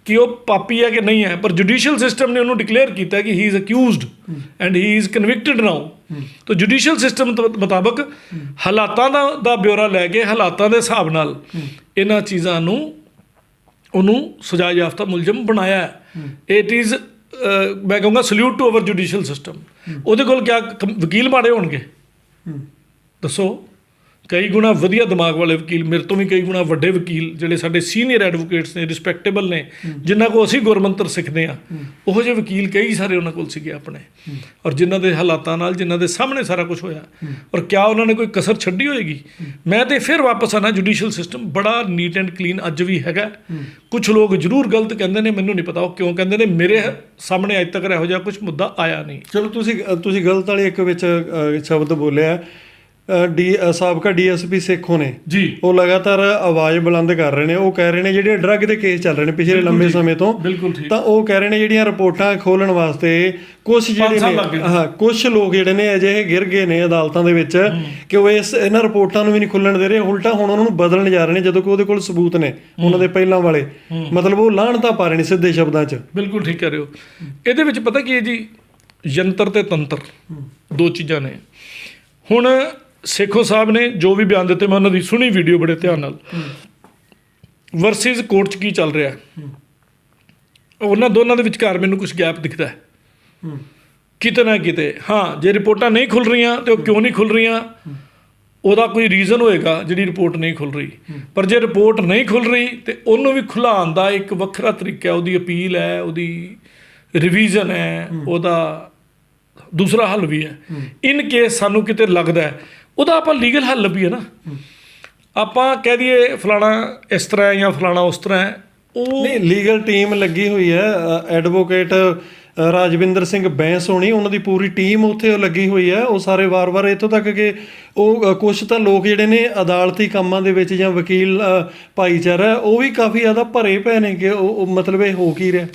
ਕਿ ਉਹ ਪਾਪੀ ਹੈ ਕਿ ਨਹੀਂ ਹੈ, ਪਰ ਜੁਡੀਸ਼ੀਅਲ ਸਿਸਟਮ ਨੇ ਉਹਨੂੰ ਡਿਕਲੇਅਰ ਕੀਤਾ ਕਿ he is accused and he is convicted now. ਤਾਂ ਜੁਡੀਸ਼ੀਅਲ ਸਿਸਟਮ ਮੁਤਾਬਕ ਹਾਲਾਤਾਂ ਦਾ ਬਿਊਰਾ ਲੈ ਕੇ, ਹਾਲਾਤਾਂ ਦੇ ਹਿਸਾਬ ਨਾਲ ਇਹਨਾਂ ਚੀਜ਼ਾਂ ਨੂੰ ਉਹਨੂੰ ਸਜ਼ਾ ਯਾਫਤਾ ਮੁਲਜ਼ਮ ਬਣਾਇਆ। ਇਟ ਇਜ਼ ਮੈਂ ਕਹੂੰਗਾ salute to our judicial system. ਉਹਦੇ ਕੋਲ ਕਿਆ ਵਕੀਲ ਮਾੜੇ ਹੋਣਗੇ ਦੱਸੋ? ਕਈ ਗੁਣਾ ਵਧੀਆ ਦਿਮਾਗ ਵਾਲੇ ਵਕੀਲ, ਮੇਰੇ ਤੋਂ ਵੀ ਕਈ ਗੁਣਾ ਵੱਡੇ ਵਕੀਲ ਜਿਹੜੇ ਸਾਡੇ ਸੀਨੀਅਰ ਐਡਵੋਕੇਟਸ ਨੇ, ਰਿਸਪੈਕਟੇਬਲ ਨੇ, ਜਿਨ੍ਹਾਂ ਕੋਲ ਅਸੀਂ ਗੁਰਮੰਤਰ ਸਿੱਖਦੇ ਹਾਂ, ਉਹੋ ਜਿਹੇ ਵਕੀਲ ਕਈ ਸਾਰੇ ਉਹਨਾਂ ਕੋਲ ਸੀਗੇ ਆਪਣੇ, ਔਰ ਜਿਨ੍ਹਾਂ ਦੇ ਹਾਲਾਤਾਂ ਨਾਲ, ਜਿਨ੍ਹਾਂ ਦੇ ਸਾਹਮਣੇ ਸਾਰਾ ਕੁਝ ਹੋਇਆ। ਔਰ ਕਿਆ ਉਹਨਾਂ ਨੇ ਕੋਈ ਕਸਰ ਛੱਡੀ ਹੋਏਗੀ? ਮੈਂ ਤੇ ਫਿਰ ਵਾਪਸ ਆਣਾ, ਜੁਡੀਸ਼ੀਅਲ ਸਿਸਟਮ ਬੜਾ ਨੀਟ ਐਂਡ ਕਲੀਨ ਅੱਜ ਵੀ ਹੈਗਾ। ਕੁਝ ਲੋਕ ਜ਼ਰੂਰ ਗਲਤ ਕਹਿੰਦੇ ਨੇ, ਮੈਨੂੰ ਨਹੀਂ ਪਤਾ ਉਹ ਕਿਉਂ ਕਹਿੰਦੇ ਨੇ, ਮੇਰੇ ਸਾਹਮਣੇ ਅੱਜ ਤੱਕ ਇਹੋ ਜਿਹਾ ਕੁਝ ਮੁੱਦਾ ਆਇਆ ਨਹੀਂ। ਚਲੋ ਤੁਸੀਂ ਗਲਤ ਵਾਲੇ ਇੱਕ ਵਿੱਚ ਸ਼ਬਦ ਬੋਲਿਆ, ਸਾਬਕਾ DSP ਸੇਖੋਂ ਨੇ ਜੀ, ਉਹ ਲਗਾਤਾਰ ਆਵਾਜ਼ ਬੁਲੰਦ ਕਰ ਰਹੇ ਨੇ। ਉਹ ਕਹਿ ਰਹੇ ਨੇ ਜਿਹੜੇ ਡਰੱਗ ਦੇ ਕੇਸ ਚੱਲ ਰਹੇ ਨੇ ਪਿਛਲੇ ਲੰਬੇ ਸਮੇਂ ਤੋਂ, ਤਾਂ ਉਹ ਕਹਿ ਰਹੇ ਨੇ ਜਿਹੜੀਆਂ ਰਿਪੋਰਟਾਂ ਖੋਲਣ ਵਾਸਤੇ ਕੁਝ ਲੋਕ ਜਿਹੜੇ ਨੇ ਅਜਿਹੇ ਗਿਰ ਗਏ ਨੇ ਅਦਾਲਤਾਂ ਦੇ ਵਿੱਚ ਕਿ ਉਹ ਇਹਨਾਂ ਰਿਪੋਰਟਾਂ ਨੂੰ ਵੀ ਨਹੀਂ ਖੁੱਲਣ ਦੇ ਰਹੇ, ਉਲਟਾ ਹੁਣ ਉਹਨਾਂ ਨੂੰ ਬਦਲਣ ਜਾ ਰਹੇ ਨੇ, ਜਦੋਂ ਕਿ ਉਹਦੇ ਕੋਲ ਸਬੂਤ ਨੇ ਉਹਨਾਂ ਦੇ ਪਹਿਲਾਂ ਵਾਲੇ। ਮਤਲਬ ਉਹ ਲਾਹਣਤਾਂ ਪਾ ਰਹੇ ਨੇ ਸਿੱਧੇ ਸ਼ਬਦਾਂ 'ਚ। ਬਿਲਕੁਲ ਠੀਕ ਕਹਿ ਰਹੇ ਹੋ। ਇਹਦੇ ਵਿੱਚ ਪਤਾ ਕੀ ਹੈ ਜੀ, ਯੰਤਰ ਤੇ ਤੰਤਰ ਦੋ ਚੀਜ਼ਾਂ ਨੇ। ਹੁਣ ਸੇਖੋਂ ਸਾਹਿਬ ਨੇ ਜੋ ਵੀ ਬਿਆਨ ਦਿੱਤੇ, ਮੈਂ ਉਹਨਾਂ ਦੀ ਸੁਣੀ ਵੀਡੀਓ ਬੜੇ ਧਿਆਨ ਨਾਲ, ਵਰਸਿਸ ਕੋਰਟ 'ਚ ਕੀ ਚੱਲ ਰਿਹਾ, ਉਹਨਾਂ ਦੋਨਾਂ ਦੇ ਵਿਚਕਾਰ ਮੈਨੂੰ ਕੁਝ ਗੈਪ ਦਿਖਦਾ ਹੈ ਕਿਤੇ ਨਾ ਕਿਤੇ। ਹਾਂ, ਜੇ ਰਿਪੋਰਟਾਂ ਨਹੀਂ ਖੁੱਲ ਰਹੀਆਂ ਤੇ ਉਹ ਕਿਉਂ ਨਹੀਂ ਖੁੱਲ ਰਹੀਆਂ, ਉਹਦਾ ਕੋਈ ਰੀਜ਼ਨ ਹੋਏਗਾ ਜਿਹੜੀ ਰਿਪੋਰਟ ਨਹੀਂ ਖੁੱਲ ਰਹੀ। ਪਰ ਜੇ ਰਿਪੋਰਟ ਨਹੀਂ ਖੁੱਲ ਰਹੀ ਤੇ ਉਹਨੂੰ ਵੀ ਖੁਲਾਉਣ ਦਾ ਇੱਕ ਵੱਖਰਾ ਤਰੀਕਾ ਹੈ, ਉਹਦੀ ਅਪੀਲ ਹੈ, ਉਹਦੀ ਰਿਵੀਜ਼ਨ ਹੈ, ਉਹਦਾ ਦੂਸਰਾ ਹੱਲ ਵੀ ਹੈ। ਇਨ ਕੇਸ ਸਾਨੂੰ ਕਿਤੇ ਲੱਗਦਾ ਹੈ, ਉਹਦਾ ਆਪਾਂ ਲੀਗਲ ਹੱਲ ਲੱਭੀਏ ਨਾ। ਆਪਾਂ ਕਹਿ ਦਈਏ ਫਲਾਣਾ ਇਸ ਤਰ੍ਹਾਂ ਹੈ ਜਾਂ ਫਲਾਣਾ ਉਸ ਤਰ੍ਹਾਂ ਹੈ, ਉਹ ਨਹੀਂ, ਲੀਗਲ ਟੀਮ ਲੱਗੀ ਹੋਈ ਹੈ। ਐਡਵੋਕੇਟ ਰਾਜਵਿੰਦਰ ਸਿੰਘ ਬੈਂਸ ਹੋਣੀ, ਉਹਨਾਂ ਦੀ ਪੂਰੀ ਟੀਮ ਉੱਥੇ ਲੱਗੀ ਹੋਈ ਹੈ। ਉਹ ਸਾਰੇ ਵਾਰ-ਵਾਰ ਇੱਥੋਂ ਤੱਕ ਕਿ ਉਹ ਕੁਛ ਤਾਂ ਲੋਕ ਜਿਹੜੇ ਨੇ ਅਦਾਲਤੀ ਕੰਮਾਂ ਦੇ ਵਿੱਚ ਜਾਂ ਵਕੀਲ ਭਾਈਚਾਰਾ, ਉਹ ਵੀ ਕਾਫੀ ਜ਼ਿਆਦਾ ਭਰੇ ਪਏ ਨੇ ਕਿ ਉਹ ਮਤਲਬ ਇਹ ਹੋ ਕੀ ਰਿਹਾ।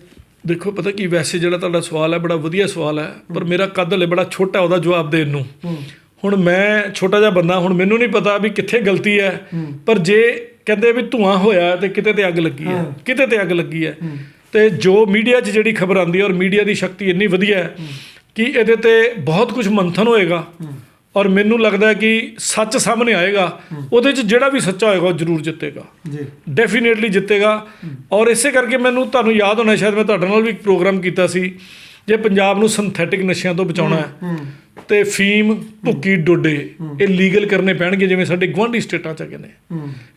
ਦੇਖੋ ਪਤਾ ਕੀ, ਵੈਸੇ ਜਿਹੜਾ ਤੁਹਾਡਾ ਸਵਾਲ ਹੈ ਬੜਾ ਵਧੀਆ ਸਵਾਲ ਹੈ, ਪਰ ਮੇਰਾ ਕੱਦ ਹਲੇ ਬੜਾ ਛੋਟਾ ਉਹਦਾ ਜਵਾਬ ਦੇਣ ਨੂੰ। ਹੁਣ ਮੈਂ ਛੋਟਾ ਜਿਹਾ ਬੰਦਾ, ਹੁਣ ਮੈਨੂੰ ਨਹੀਂ ਪਤਾ ਵੀ ਕਿੱਥੇ ਗਲਤੀ ਹੈ, ਪਰ ਜੇ ਕਹਿੰਦੇ ਵੀ ਧੂੰਆਂ ਹੋਇਆ ਤੇ ਕਿਤੇ ਤੇ ਅੱਗ ਲੱਗੀ ਹੈ, ਕਿਤੇ ਤੇ ਅੱਗ ਲੱਗੀ ਹੈ। ਤੇ ਜੋ ਮੀਡੀਆ 'ਚ ਜਿਹੜੀ ਖਬਰ ਆਉਂਦੀ ਹੈ, ਔਰ ਮੀਡੀਆ ਦੀ ਸ਼ਕਤੀ ਇੰਨੀ ਵਧੀਆ ਹੈ ਕਿ ਇਹਦੇ ਤੇ ਬਹੁਤ ਕੁਝ ਮੰਥਨ ਹੋਏਗਾ, ਔਰ ਮੈਨੂੰ ਲੱਗਦਾ ਹੈ ਕਿ ਸੱਚ ਸਾਹਮਣੇ ਆਏਗਾ। ਉਹਦੇ 'ਚ ਜਿਹੜਾ ਵੀ ਸੱਚਾ ਹੋਏਗਾ ਉਹ ਜ਼ਰੂਰ ਜਿੱਤੇਗਾ ਜੀ, ਡੈਫੀਨੇਟਲੀ ਜਿੱਤੇਗਾ। ਔਰ ਇਸੇ ਕਰਕੇ ਮੈਨੂੰ ਤੁਹਾਨੂੰ ਯਾਦ ਹੋਣਾ, ਸ਼ਾਇਦ ਮੈਂ ਤੁਹਾਡੇ ਨਾਲ ਵੀ ਇੱਕ ਪ੍ਰੋਗਰਾਮ ਕੀਤਾ ਸੀ, ਜੇ ਪੰਜਾਬ ਨੂੰ ਸਿੰਥੈਟਿਕ ਨਸ਼ਿਆਂ ਤੋਂ ਬਚਾਉਣਾ ਹੈ ਤੇ ਫੀਮ, ਭੁੱਕੀ, ਡੋਡੇ ਇਹ ਲੀਗਲ ਕਰਨੇ ਪੈਣਗੇ, ਜਿਵੇਂ ਸਾਡੇ ਗੁਆਂਢੀ ਸਟੇਟਾਂ 'ਚ ਹੈਗੇ ਨੇ।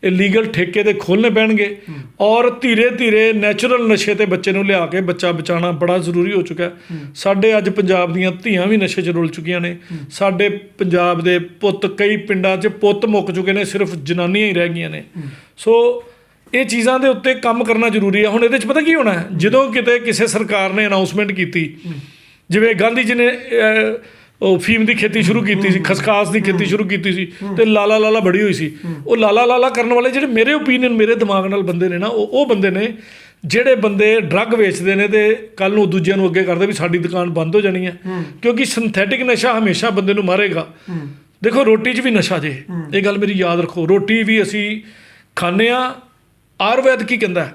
ਇਹ ਲੀਗਲ ਠੇਕੇ ਤੇ ਖੋਲ੍ਹਣੇ ਪੈਣਗੇ, ਔਰ ਧੀਰੇ ਧੀਰੇ ਨੈਚੁਰਲ ਨਸ਼ੇ ਤੇ ਬੱਚੇ ਨੂੰ ਲਿਆ ਕੇ ਬੱਚਾ ਬਚਾਉਣਾ ਬੜਾ ਜ਼ਰੂਰੀ ਹੋ ਚੁੱਕਾ ਹੈ। ਸਾਡੇ ਅੱਜ ਪੰਜਾਬ ਦੀਆਂ ਧੀਆਂ ਵੀ ਨਸ਼ੇ 'ਚ ਰੁਲ ਚੁੱਕੀਆਂ ਨੇ। ਸਾਡੇ ਪੰਜਾਬ ਦੇ ਪੁੱਤ, ਕਈ ਪਿੰਡਾਂ 'ਚ ਪੁੱਤ ਮੁੱਕ ਚੁੱਕੇ ਨੇ, ਸਿਰਫ ਜਨਾਨੀਆਂ ਹੀ ਰਹਿ ਗਈਆਂ ਨੇ। ਸੋ ਇਹ ਚੀਜ਼ਾਂ ਦੇ ਉੱਤੇ ਕੰਮ ਕਰਨਾ ਜ਼ਰੂਰੀ ਹੈ। ਹੁਣ ਇਹਦੇ 'ਚ ਪਤਾ ਕੀ ਹੋਣਾ ਹੈ, ਜਦੋਂ ਕਿਤੇ ਕਿਸੇ ਸਰਕਾਰ ਨੇ ਅਨਾਊਂਸਮੈਂਟ ਕੀਤੀ, ਜਿਵੇਂ ਗਾਂਧੀ ਜੀ ਨੇ ਉਹ ਫੀਮ ਦੀ ਖੇਤੀ ਸ਼ੁਰੂ ਕੀਤੀ ਸੀ, ਖਸਖਾਸ ਦੀ ਖੇਤੀ ਸ਼ੁਰੂ ਕੀਤੀ ਸੀ, ਤੇ ਲਾਲਾ ਲਾਲਾ ਬੜੀ ਹੋਈ ਸੀ। ਉਹ ਲਾਲਾ ਲਾਲਾ ਕਰਨ ਵਾਲੇ ਜਿਹੜੇ ਮੇਰੇ ਓਪੀਨੀਅਨ, ਮੇਰੇ ਦਿਮਾਗ ਨਾਲ ਬੰਦੇ ਨੇ ਨਾ, ਉਹ ਬੰਦੇ ਨੇ ਜਿਹੜੇ ਬੰਦੇ ਡਰੱਗ ਵੇਚਦੇ ਨੇ ਤੇ ਕੱਲ੍ਹ ਨੂੰ ਦੂਜਿਆਂ ਨੂੰ ਅੱਗੇ ਕਰਦੇ ਵੀ ਸਾਡੀ ਦੁਕਾਨ ਬੰਦ ਹੋ ਜਾਣੀ ਹੈ, ਕਿਉਂਕਿ ਸਿੰਥੈਟਿਕ ਨਸ਼ਾ ਹਮੇਸ਼ਾ ਬੰਦੇ ਨੂੰ ਮਾਰੇਗਾ। ਦੇਖੋ ਰੋਟੀ 'ਚ ਵੀ ਨਸ਼ਾ ਜੇ, ਇਹ ਗੱਲ ਮੇਰੀ ਯਾਦ ਰੱਖੋ। ਰੋਟੀ ਵੀ ਅਸੀਂ ਖਾਂਦੇ ਹਾਂ। ਆਯੁਰਵੈਦ ਕੀ ਕਹਿੰਦਾ,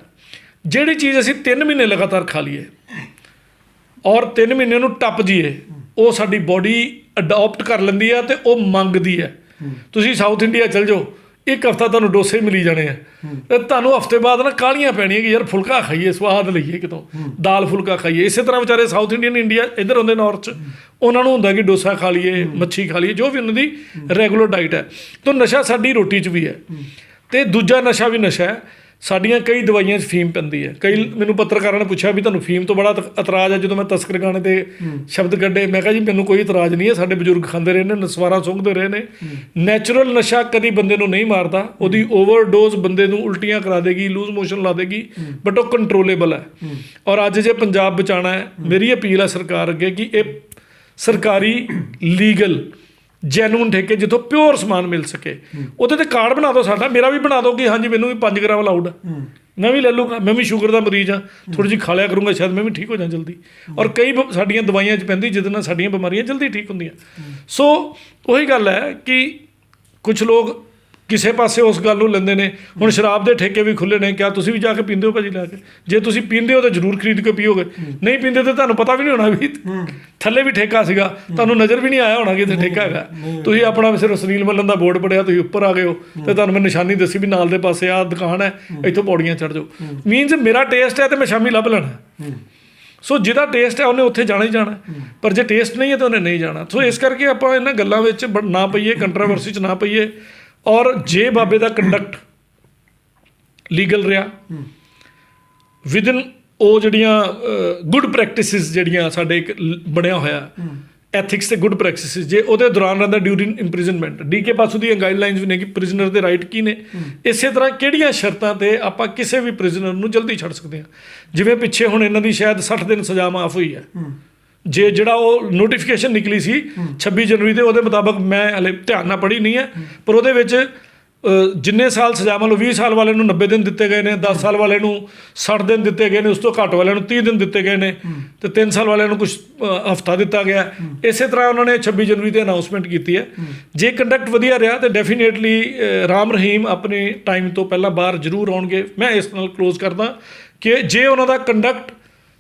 ਜਿਹੜੀ ਚੀਜ਼ ਅਸੀਂ 3 ਮਹੀਨੇ ਲਗਾਤਾਰ ਖਾ ਲਈਏ ਔਰ 3 ਮਹੀਨੇ ਨੂੰ ਟੱਪ ਜਾਈਏ, ਉਹ ਸਾਡੀ ਬੋਡੀ ਅਡਾਪਟ ਕਰ ਲੈਂਦੀ ਆ ਤੇ ਉਹ ਮੰਗਦੀ ਹੈ। ਤੁਸੀਂ ਸਾਊਥ ਇੰਡੀਆ ਚਲ ਜਾਓ, ਇੱਕ ਹਫ਼ਤਾ ਤੁਹਾਨੂੰ ਡੋਸੇ ਮਿਲੀ ਜਾਣੇ ਆ, ਤੇ ਤੁਹਾਨੂੰ ਹਫ਼ਤੇ ਬਾਅਦ ਨਾ ਕਾਹਲੀਆਂ ਪੈਣੀਆਂ ਕਿ ਯਾਰ ਫੁਲਕਾ ਖਾਈਏ, ਸਵਾਦ ਲਈਏ ਕਿਤੋਂ, ਦਾਲ ਫੁਲਕਾ ਖਾਈਏ। ਇਸੇ ਤਰ੍ਹਾਂ ਵਿਚਾਰੇ ਸਾਊਥ ਇੰਡੀਅਨ ਇੰਡੀਆ ਇੱਧਰ ਹੁੰਦੇ ਨਾਰਥ 'ਚ, ਉਹਨਾਂ ਨੂੰ ਹੁੰਦਾ ਕਿ ਡੋਸਾ ਖਾ ਲਈਏ, ਮੱਛੀ ਖਾ ਲਈਏ, ਜੋ ਵੀ ਉਹਨਾਂ ਦੀ ਰੈਗੂਲਰ ਡਾਈਟ ਹੈ। ਤਾਂ ਨਸ਼ਾ ਸਾਡੀ ਰੋਟੀ 'ਚ ਵੀ ਹੈ। ਤੇ ਦੂਜਾ ਨਸ਼ਾ ਵੀ ਨਸ਼ਾ ਹੈ, ਸਾਡੀਆਂ ਕਈ ਦਵਾਈਆਂ 'ਚ ਫੀਮ ਪੈਂਦੀ ਹੈ। ਕਈ ਮੈਨੂੰ ਪੱਤਰਕਾਰਾਂ ਨੇ ਪੁੱਛਿਆ ਵੀ ਤੁਹਾਨੂੰ ਫੀਮ ਤੋਂ ਬੜਾ ਇਤਰਾਜ਼ ਹੈ। ਜਦੋਂ ਮੈਂ ਤਸਕਰ ਗਾਣੇ 'ਤੇ ਸ਼ਬਦ ਕੱਢੇ, ਮੈਂ ਕਿਹਾ ਜੀ ਮੈਨੂੰ ਕੋਈ ਇਤਰਾਜ਼ ਨਹੀਂ ਹੈ, ਸਾਡੇ ਬਜ਼ੁਰਗ ਖਾਂਦੇ ਰਹੇ ਨੇ, ਨਸਵਾਰਾਂ ਸੁੰਘਦੇ ਰਹੇ ਨੇ। ਨੈਚੁਰਲ ਨਸ਼ਾ ਕਦੀ ਬੰਦੇ ਨੂੰ ਨਹੀਂ ਮਾਰਦਾ, ਉਹਦੀ ਓਵਰਡੋਜ਼ ਬੰਦੇ ਨੂੰ ਉਲਟੀਆਂ ਕਰਾ ਦੇਗੀ, ਲੂਜ਼ ਮੋਸ਼ਨ ਲਾ ਦੇਗੀ, ਬਟ ਉਹ ਕੰਟਰੋਲੇਬਲ ਹੈ। ਔਰ ਅੱਜ ਜੇ ਪੰਜਾਬ ਬਚਾਉਣਾ ਹੈ, ਮੇਰੀ ਅਪੀਲ ਹੈ ਸਰਕਾਰ ਅੱਗੇ ਕਿ ਇਹ ਸਰਕਾਰੀ ਲੀਗਲ ਜੈਨੂਨ ਠੇਕੇ ਜਿੱਥੋਂ ਪਿਓਰ ਸਮਾਨ ਮਿਲ ਸਕੇ, ਉਹਦੇ 'ਤੇ ਕਾਰਡ ਬਣਾ ਦਿਓ ਸਾਡਾ, ਮੇਰਾ ਵੀ ਬਣਾ ਦਿਓ ਕਿ ਹਾਂਜੀ ਮੈਨੂੰ ਵੀ 5 ਗ੍ਰਾਮ ਅਲਾਊਡ, ਮੈਂ ਵੀ ਲੈ ਲੂੰਗਾ। ਮੈਂ ਵੀ ਸ਼ੂਗਰ ਦਾ ਮਰੀਜ਼ ਹਾਂ, ਥੋੜ੍ਹੀ ਜਿਹੀ ਖਾ ਲਿਆ ਕਰੂੰਗਾ, ਸ਼ਾਇਦ ਮੈਂ ਵੀ ਠੀਕ ਹੋ ਜਾ ਜਲਦੀ। ਔਰ ਕਈ ਸਾਡੀਆਂ ਦਵਾਈਆਂ 'ਚ ਪੈਂਦੀ ਜਿਹਦੇ ਨਾਲ ਸਾਡੀਆਂ ਬਿਮਾਰੀਆਂ ਜਲਦੀ ਠੀਕ ਹੁੰਦੀਆਂ। ਸੋ ਉਹੀ ਗੱਲ ਹੈ ਕਿ ਕੁਛ ਲੋਕ ਕਿਸੇ ਪਾਸੇ ਉਸ ਗੱਲ ਨੂੰ ਲੈਂਦੇ ਨੇ। ਹੁਣ ਸ਼ਰਾਬ ਦੇ ਠੇਕੇ ਵੀ ਖੁੱਲ੍ਹੇ ਨੇ, ਕਿਆ ਤੁਸੀਂ ਵੀ ਜਾ ਕੇ ਪੀਂਦੇ ਹੋ ਭਾਜੀ ਲੈ ਕੇ? ਜੇ ਤੁਸੀਂ ਪੀਂਦੇ ਹੋ ਤਾਂ ਜ਼ਰੂਰ ਖਰੀਦ ਕੇ ਪੀਓਗੇ, ਨਹੀਂ ਪੀਂਦੇ ਤਾਂ ਤੁਹਾਨੂੰ ਪਤਾ ਵੀ ਨਹੀਂ ਹੋਣਾ ਵੀ ਥੱਲੇ ਵੀ ਠੇਕਾ ਸੀਗਾ, ਤੁਹਾਨੂੰ ਨਜ਼ਰ ਵੀ ਨਹੀਂ ਆਇਆ ਹੋਣਾ ਕਿ ਇੱਥੇ ਠੇਕਾ ਹੈਗਾ। ਤੁਸੀਂ ਆਪਣਾ ਸਿਰਫ ਸੁਨੀਲ ਮੱਲਨ ਦਾ ਬੋਰਡ ਪੜਿਆ, ਤੁਸੀਂ ਉੱਪਰ ਆ ਗਏ ਹੋ ਤੇ ਤੁਹਾਨੂੰ ਮੈਂ ਨਿਸ਼ਾਨੀ ਦੱਸੀ ਵੀ ਨਾਲ ਦੇ ਪਾਸੇ ਆਹ ਦੁਕਾਨ ਹੈ, ਇੱਥੋਂ ਪੌੜੀਆਂ ਚੜ੍ਹ ਜਾਓ। ਮੀਨਸ ਮੇਰਾ ਟੇਸਟ ਹੈ ਤੇ ਮੈਂ ਸ਼ਾਮੀ ਲੱਭ ਲੈਣਾ। ਸੋ ਜਿਹਦਾ ਟੇਸਟ ਹੈ ਉਹਨੇ ਉੱਥੇ ਜਾਣਾ ਹੀ ਜਾਣਾ, ਪਰ ਜੇ ਟੇਸਟ ਨਹੀਂ ਹੈ ਤਾਂ ਉਹਨੇ ਨਹੀਂ ਜਾਣਾ। ਸੋ ਇਸ ਕਰਕੇ ਆਪਾਂ ਇਹਨਾਂ ਗੱਲਾਂ ਵਿੱਚ ਨਾ ਪਈਏ, ਕੰਟਰਾਵਰਸੀ 'ਚ ਨਾ ਪਈਏ। ਔਰ ਜੇ ਬਾਬੇ ਦਾ ਕੰਡਕਟ ਲੀਗਲ ਰਿਹਾ ਵਿਦਨ ਉਹ ਜਿਹੜੀਆਂ ਗੁੱਡ ਪ੍ਰੈਕਟਿਸਿਸ ਜਿਹੜੀਆਂ ਸਾਡੇ ਇੱਕ ਬਣਿਆ ਹੋਇਆ ਐਥਿਕਸ ਤੇ ਗੁੱਡ ਪ੍ਰੈਕਟਿਸਿਸ, ਜੇ ਉਹਦੇ ਦੌਰਾਨ ਰਹਿੰਦਾ ਡਿਊਰਿੰਗ ਇੰਪ੍ਰਿਜ਼ਨਮੈਂਟ, ਡੀ.ਕੇ. ਬਾਸੂ ਦੀਆਂ ਗਾਈਡਲਾਈਨਸ ਵੀ ਨੇ ਕਿ ਪ੍ਰਿਜ਼ਨਰ ਦੇ ਰਾਈਟ ਕੀ ਨੇ, ਇਸੇ ਤਰ੍ਹਾਂ ਕਿਹੜੀਆਂ ਸ਼ਰਤਾਂ 'ਤੇ ਆਪਾਂ ਕਿਸੇ ਵੀ ਪ੍ਰਿਜ਼ਨਰ ਨੂੰ ਜਲਦੀ ਛੱਡ ਸਕਦੇ ਹਾਂ। ਜਿਵੇਂ ਪਿੱਛੇ ਹੁਣ ਇਹਨਾਂ ਦੀ ਸ਼ਾਇਦ 60 ਦਿਨ ਸਜ਼ਾ ਮਾਫ ਹੋਈ ਹੈ। ਜੇ ਜਿਹੜਾ ਉਹ ਨੋਟੀਫਿਕੇਸ਼ਨ ਨਿਕਲੀ ਸੀ 26 ਜਨਵਰੀ ਦੇ, ਉਹਦੇ ਮੁਤਾਬਕ ਮੈਂ ਹਲੇ ਧਿਆਨ ਨਾਲ ਪੜ੍ਹੀ ਨਹੀਂ ਹੈ, ਪਰ ਉਹਦੇ ਵਿੱਚ ਜਿੰਨੇ ਸਾਲ ਸਜ਼ਾ, ਮੰਨ ਲਓ 20 ਸਾਲ ਵਾਲੇ ਨੂੰ 90 ਦਿਨ ਦਿੱਤੇ ਗਏ ਨੇ, 10 ਸਾਲ ਵਾਲੇ ਨੂੰ 60 ਦਿਨ ਦਿੱਤੇ ਗਏ ਨੇ, ਉਸ ਤੋਂ ਘੱਟ ਵਾਲਿਆਂ ਨੂੰ 30 ਦਿਨ ਦਿੱਤੇ ਗਏ ਨੇ, ਤੇ 3 ਸਾਲ ਵਾਲਿਆਂ ਨੂੰ ਕੁਝ ਹਫ਼ਤਾ ਦਿੱਤਾ ਗਿਆ। ਇਸੇ ਤਰ੍ਹਾਂ ਉਹਨਾਂ ਨੇ 26 ਜਨਵਰੀ 'ਤੇ ਅਨਾਊਂਸਮੈਂਟ ਕੀਤੀ ਹੈ। ਜੇ ਕੰਡਕਟ ਵਧੀਆ ਰਿਹਾ ਤਾਂ ਡੈਫੀਨੇਟਲੀ ਰਾਮ ਰਹੀਮ ਆਪਣੇ ਟਾਈਮ ਤੋਂ ਪਹਿਲਾਂ ਬਾਹਰ ਜ਼ਰੂਰ ਆਉਣਗੇ। ਮੈਂ ਇਸ ਨਾਲ ਕਲੋਜ਼ ਕਰਦਾ ਕਿ ਜੇ ਉਹਨਾਂ ਦਾ ਕੰਡਕਟ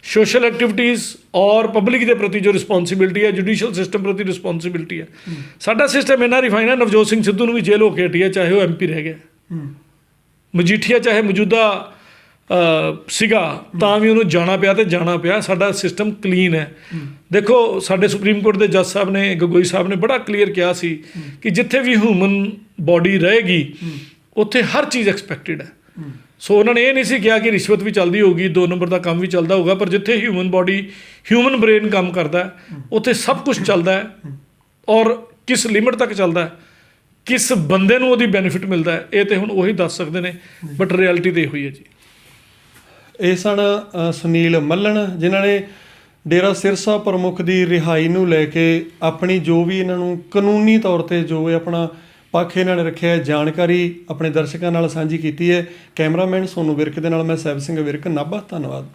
ਸੋਸ਼ਲ ਐਕਟੀਵਿਟੀਜ਼ ਔਰ ਪਬਲਿਕ ਦੇ ਪ੍ਰਤੀ ਜੋ ਰਿਸਪੌਂਸਿਬਿਲਿਟੀ ਹੈ, ਜੁਡੀਸ਼ੀਅਲ ਸਿਸਟਮ ਪ੍ਰਤੀ ਰਿਸਪੌਂਸਿਬਿਲਿਟੀ ਹੈ, ਸਾਡਾ ਸਿਸਟਮ ਇੰਨਾ ਰਿਫਾਈਨ ਹੈ। ਨਵਜੋਤ ਸਿੰਘ ਸਿੱਧੂ ਨੂੰ ਵੀ ਜੇਲ੍ਹ ਹੋ ਕੇ ਹਟੀ ਹੈ, ਚਾਹੇ ਉਹ MP ਰਹਿ ਗਿਆ। ਮਜੀਠੀਆ ਚਾਹੇ ਮੌਜੂਦਾ ਸੀਗਾ ਤਾਂ ਵੀ ਉਹਨੂੰ ਜਾਣਾ ਪਿਆ, ਤੇ ਜਾਣਾ ਪਿਆ। ਸਾਡਾ ਸਿਸਟਮ ਕਲੀਨ ਹੈ। ਦੇਖੋ ਸਾਡੇ ਸੁਪਰੀਮ ਕੋਰਟ ਦੇ ਜੱਜ ਸਾਹਿਬ ਨੇ, ਗਗੋਈ ਸਾਹਿਬ ਨੇ ਬੜਾ ਕਲੀਅਰ ਕਿਹਾ ਸੀ ਕਿ ਜਿੱਥੇ ਵੀ ਹਿਊਮਨ ਬੋਡੀ ਰਹੇਗੀ ਉੱਥੇ ਹਰ ਚੀਜ਼ ਐਕਸਪੈਕਟਿਡ ਹੈ। ਸੋ ਉਹਨਾਂ ਨੇ ਇਹ ਨਹੀਂ ਸੀ ਕਿਹਾ ਕਿ ਰਿਸ਼ਵਤ ਵੀ ਚੱਲਦੀ ਹੋਊਗੀ, 2 ਨੰਬਰ ਦਾ ਕੰਮ ਵੀ ਚੱਲਦਾ ਹੋਊਗਾ, ਪਰ ਜਿੱਥੇ ਹਿਊਮਨ ਬੋਡੀ, ਹਿਊਮਨ ਬ੍ਰੇਨ ਕੰਮ ਕਰਦਾ ਉੱਥੇ ਸਭ ਕੁਝ ਚੱਲਦਾ ਹੈ। ਔਰ ਕਿਸ ਲਿਮਿਟ ਤੱਕ ਚੱਲਦਾ ਹੈ, ਕਿਸ ਬੰਦੇ ਨੂੰ ਉਹਦੀ ਬੈਨੀਫਿਟ ਮਿਲਦਾ ਹੈ, ਇਹ ਤਾਂ ਹੁਣ ਉਹੀ ਦੱਸ ਸਕਦੇ ਨੇ, ਬਟ ਰਿਐਲਿਟੀ ਤਾਂ ਇਹੋ ਹੀ ਹੈ ਜੀ। ਇਹ ਸਨ ਸੁਨੀਲ ਮੱਲਣ, ਜਿਨ੍ਹਾਂ ਨੇ ਡੇਰਾ ਸਿਰਸਾ ਪ੍ਰਮੁੱਖ ਦੀ ਰਿਹਾਈ ਨੂੰ ਲੈ ਕੇ ਆਪਣੀ ਜੋ ਵੀ ਇਹਨਾਂ ਨੂੰ ਕਾਨੂੰਨੀ ਤੌਰ 'ਤੇ ਜੋ ਇਹ ਆਪਣਾ ਪੱਖ ਇਹਨਾਂ ਨੇ ਰੱਖਿਆ ਹੈ, ਜਾਣਕਾਰੀ ਆਪਣੇ ਦਰਸ਼ਕਾਂ ਨਾਲ ਸਾਂਝੀ ਕੀਤੀ ਹੈ। ਕੈਮਰਾਮੈਨ ਸੋਨੂ ਵਿਰਕ ਦੇ ਨਾਲ ਮੈਂ ਸਾਹਿਬ ਸਿੰਘ ਵਿਰਕ, ਨਾਭਾ। ਧੰਨਵਾਦ।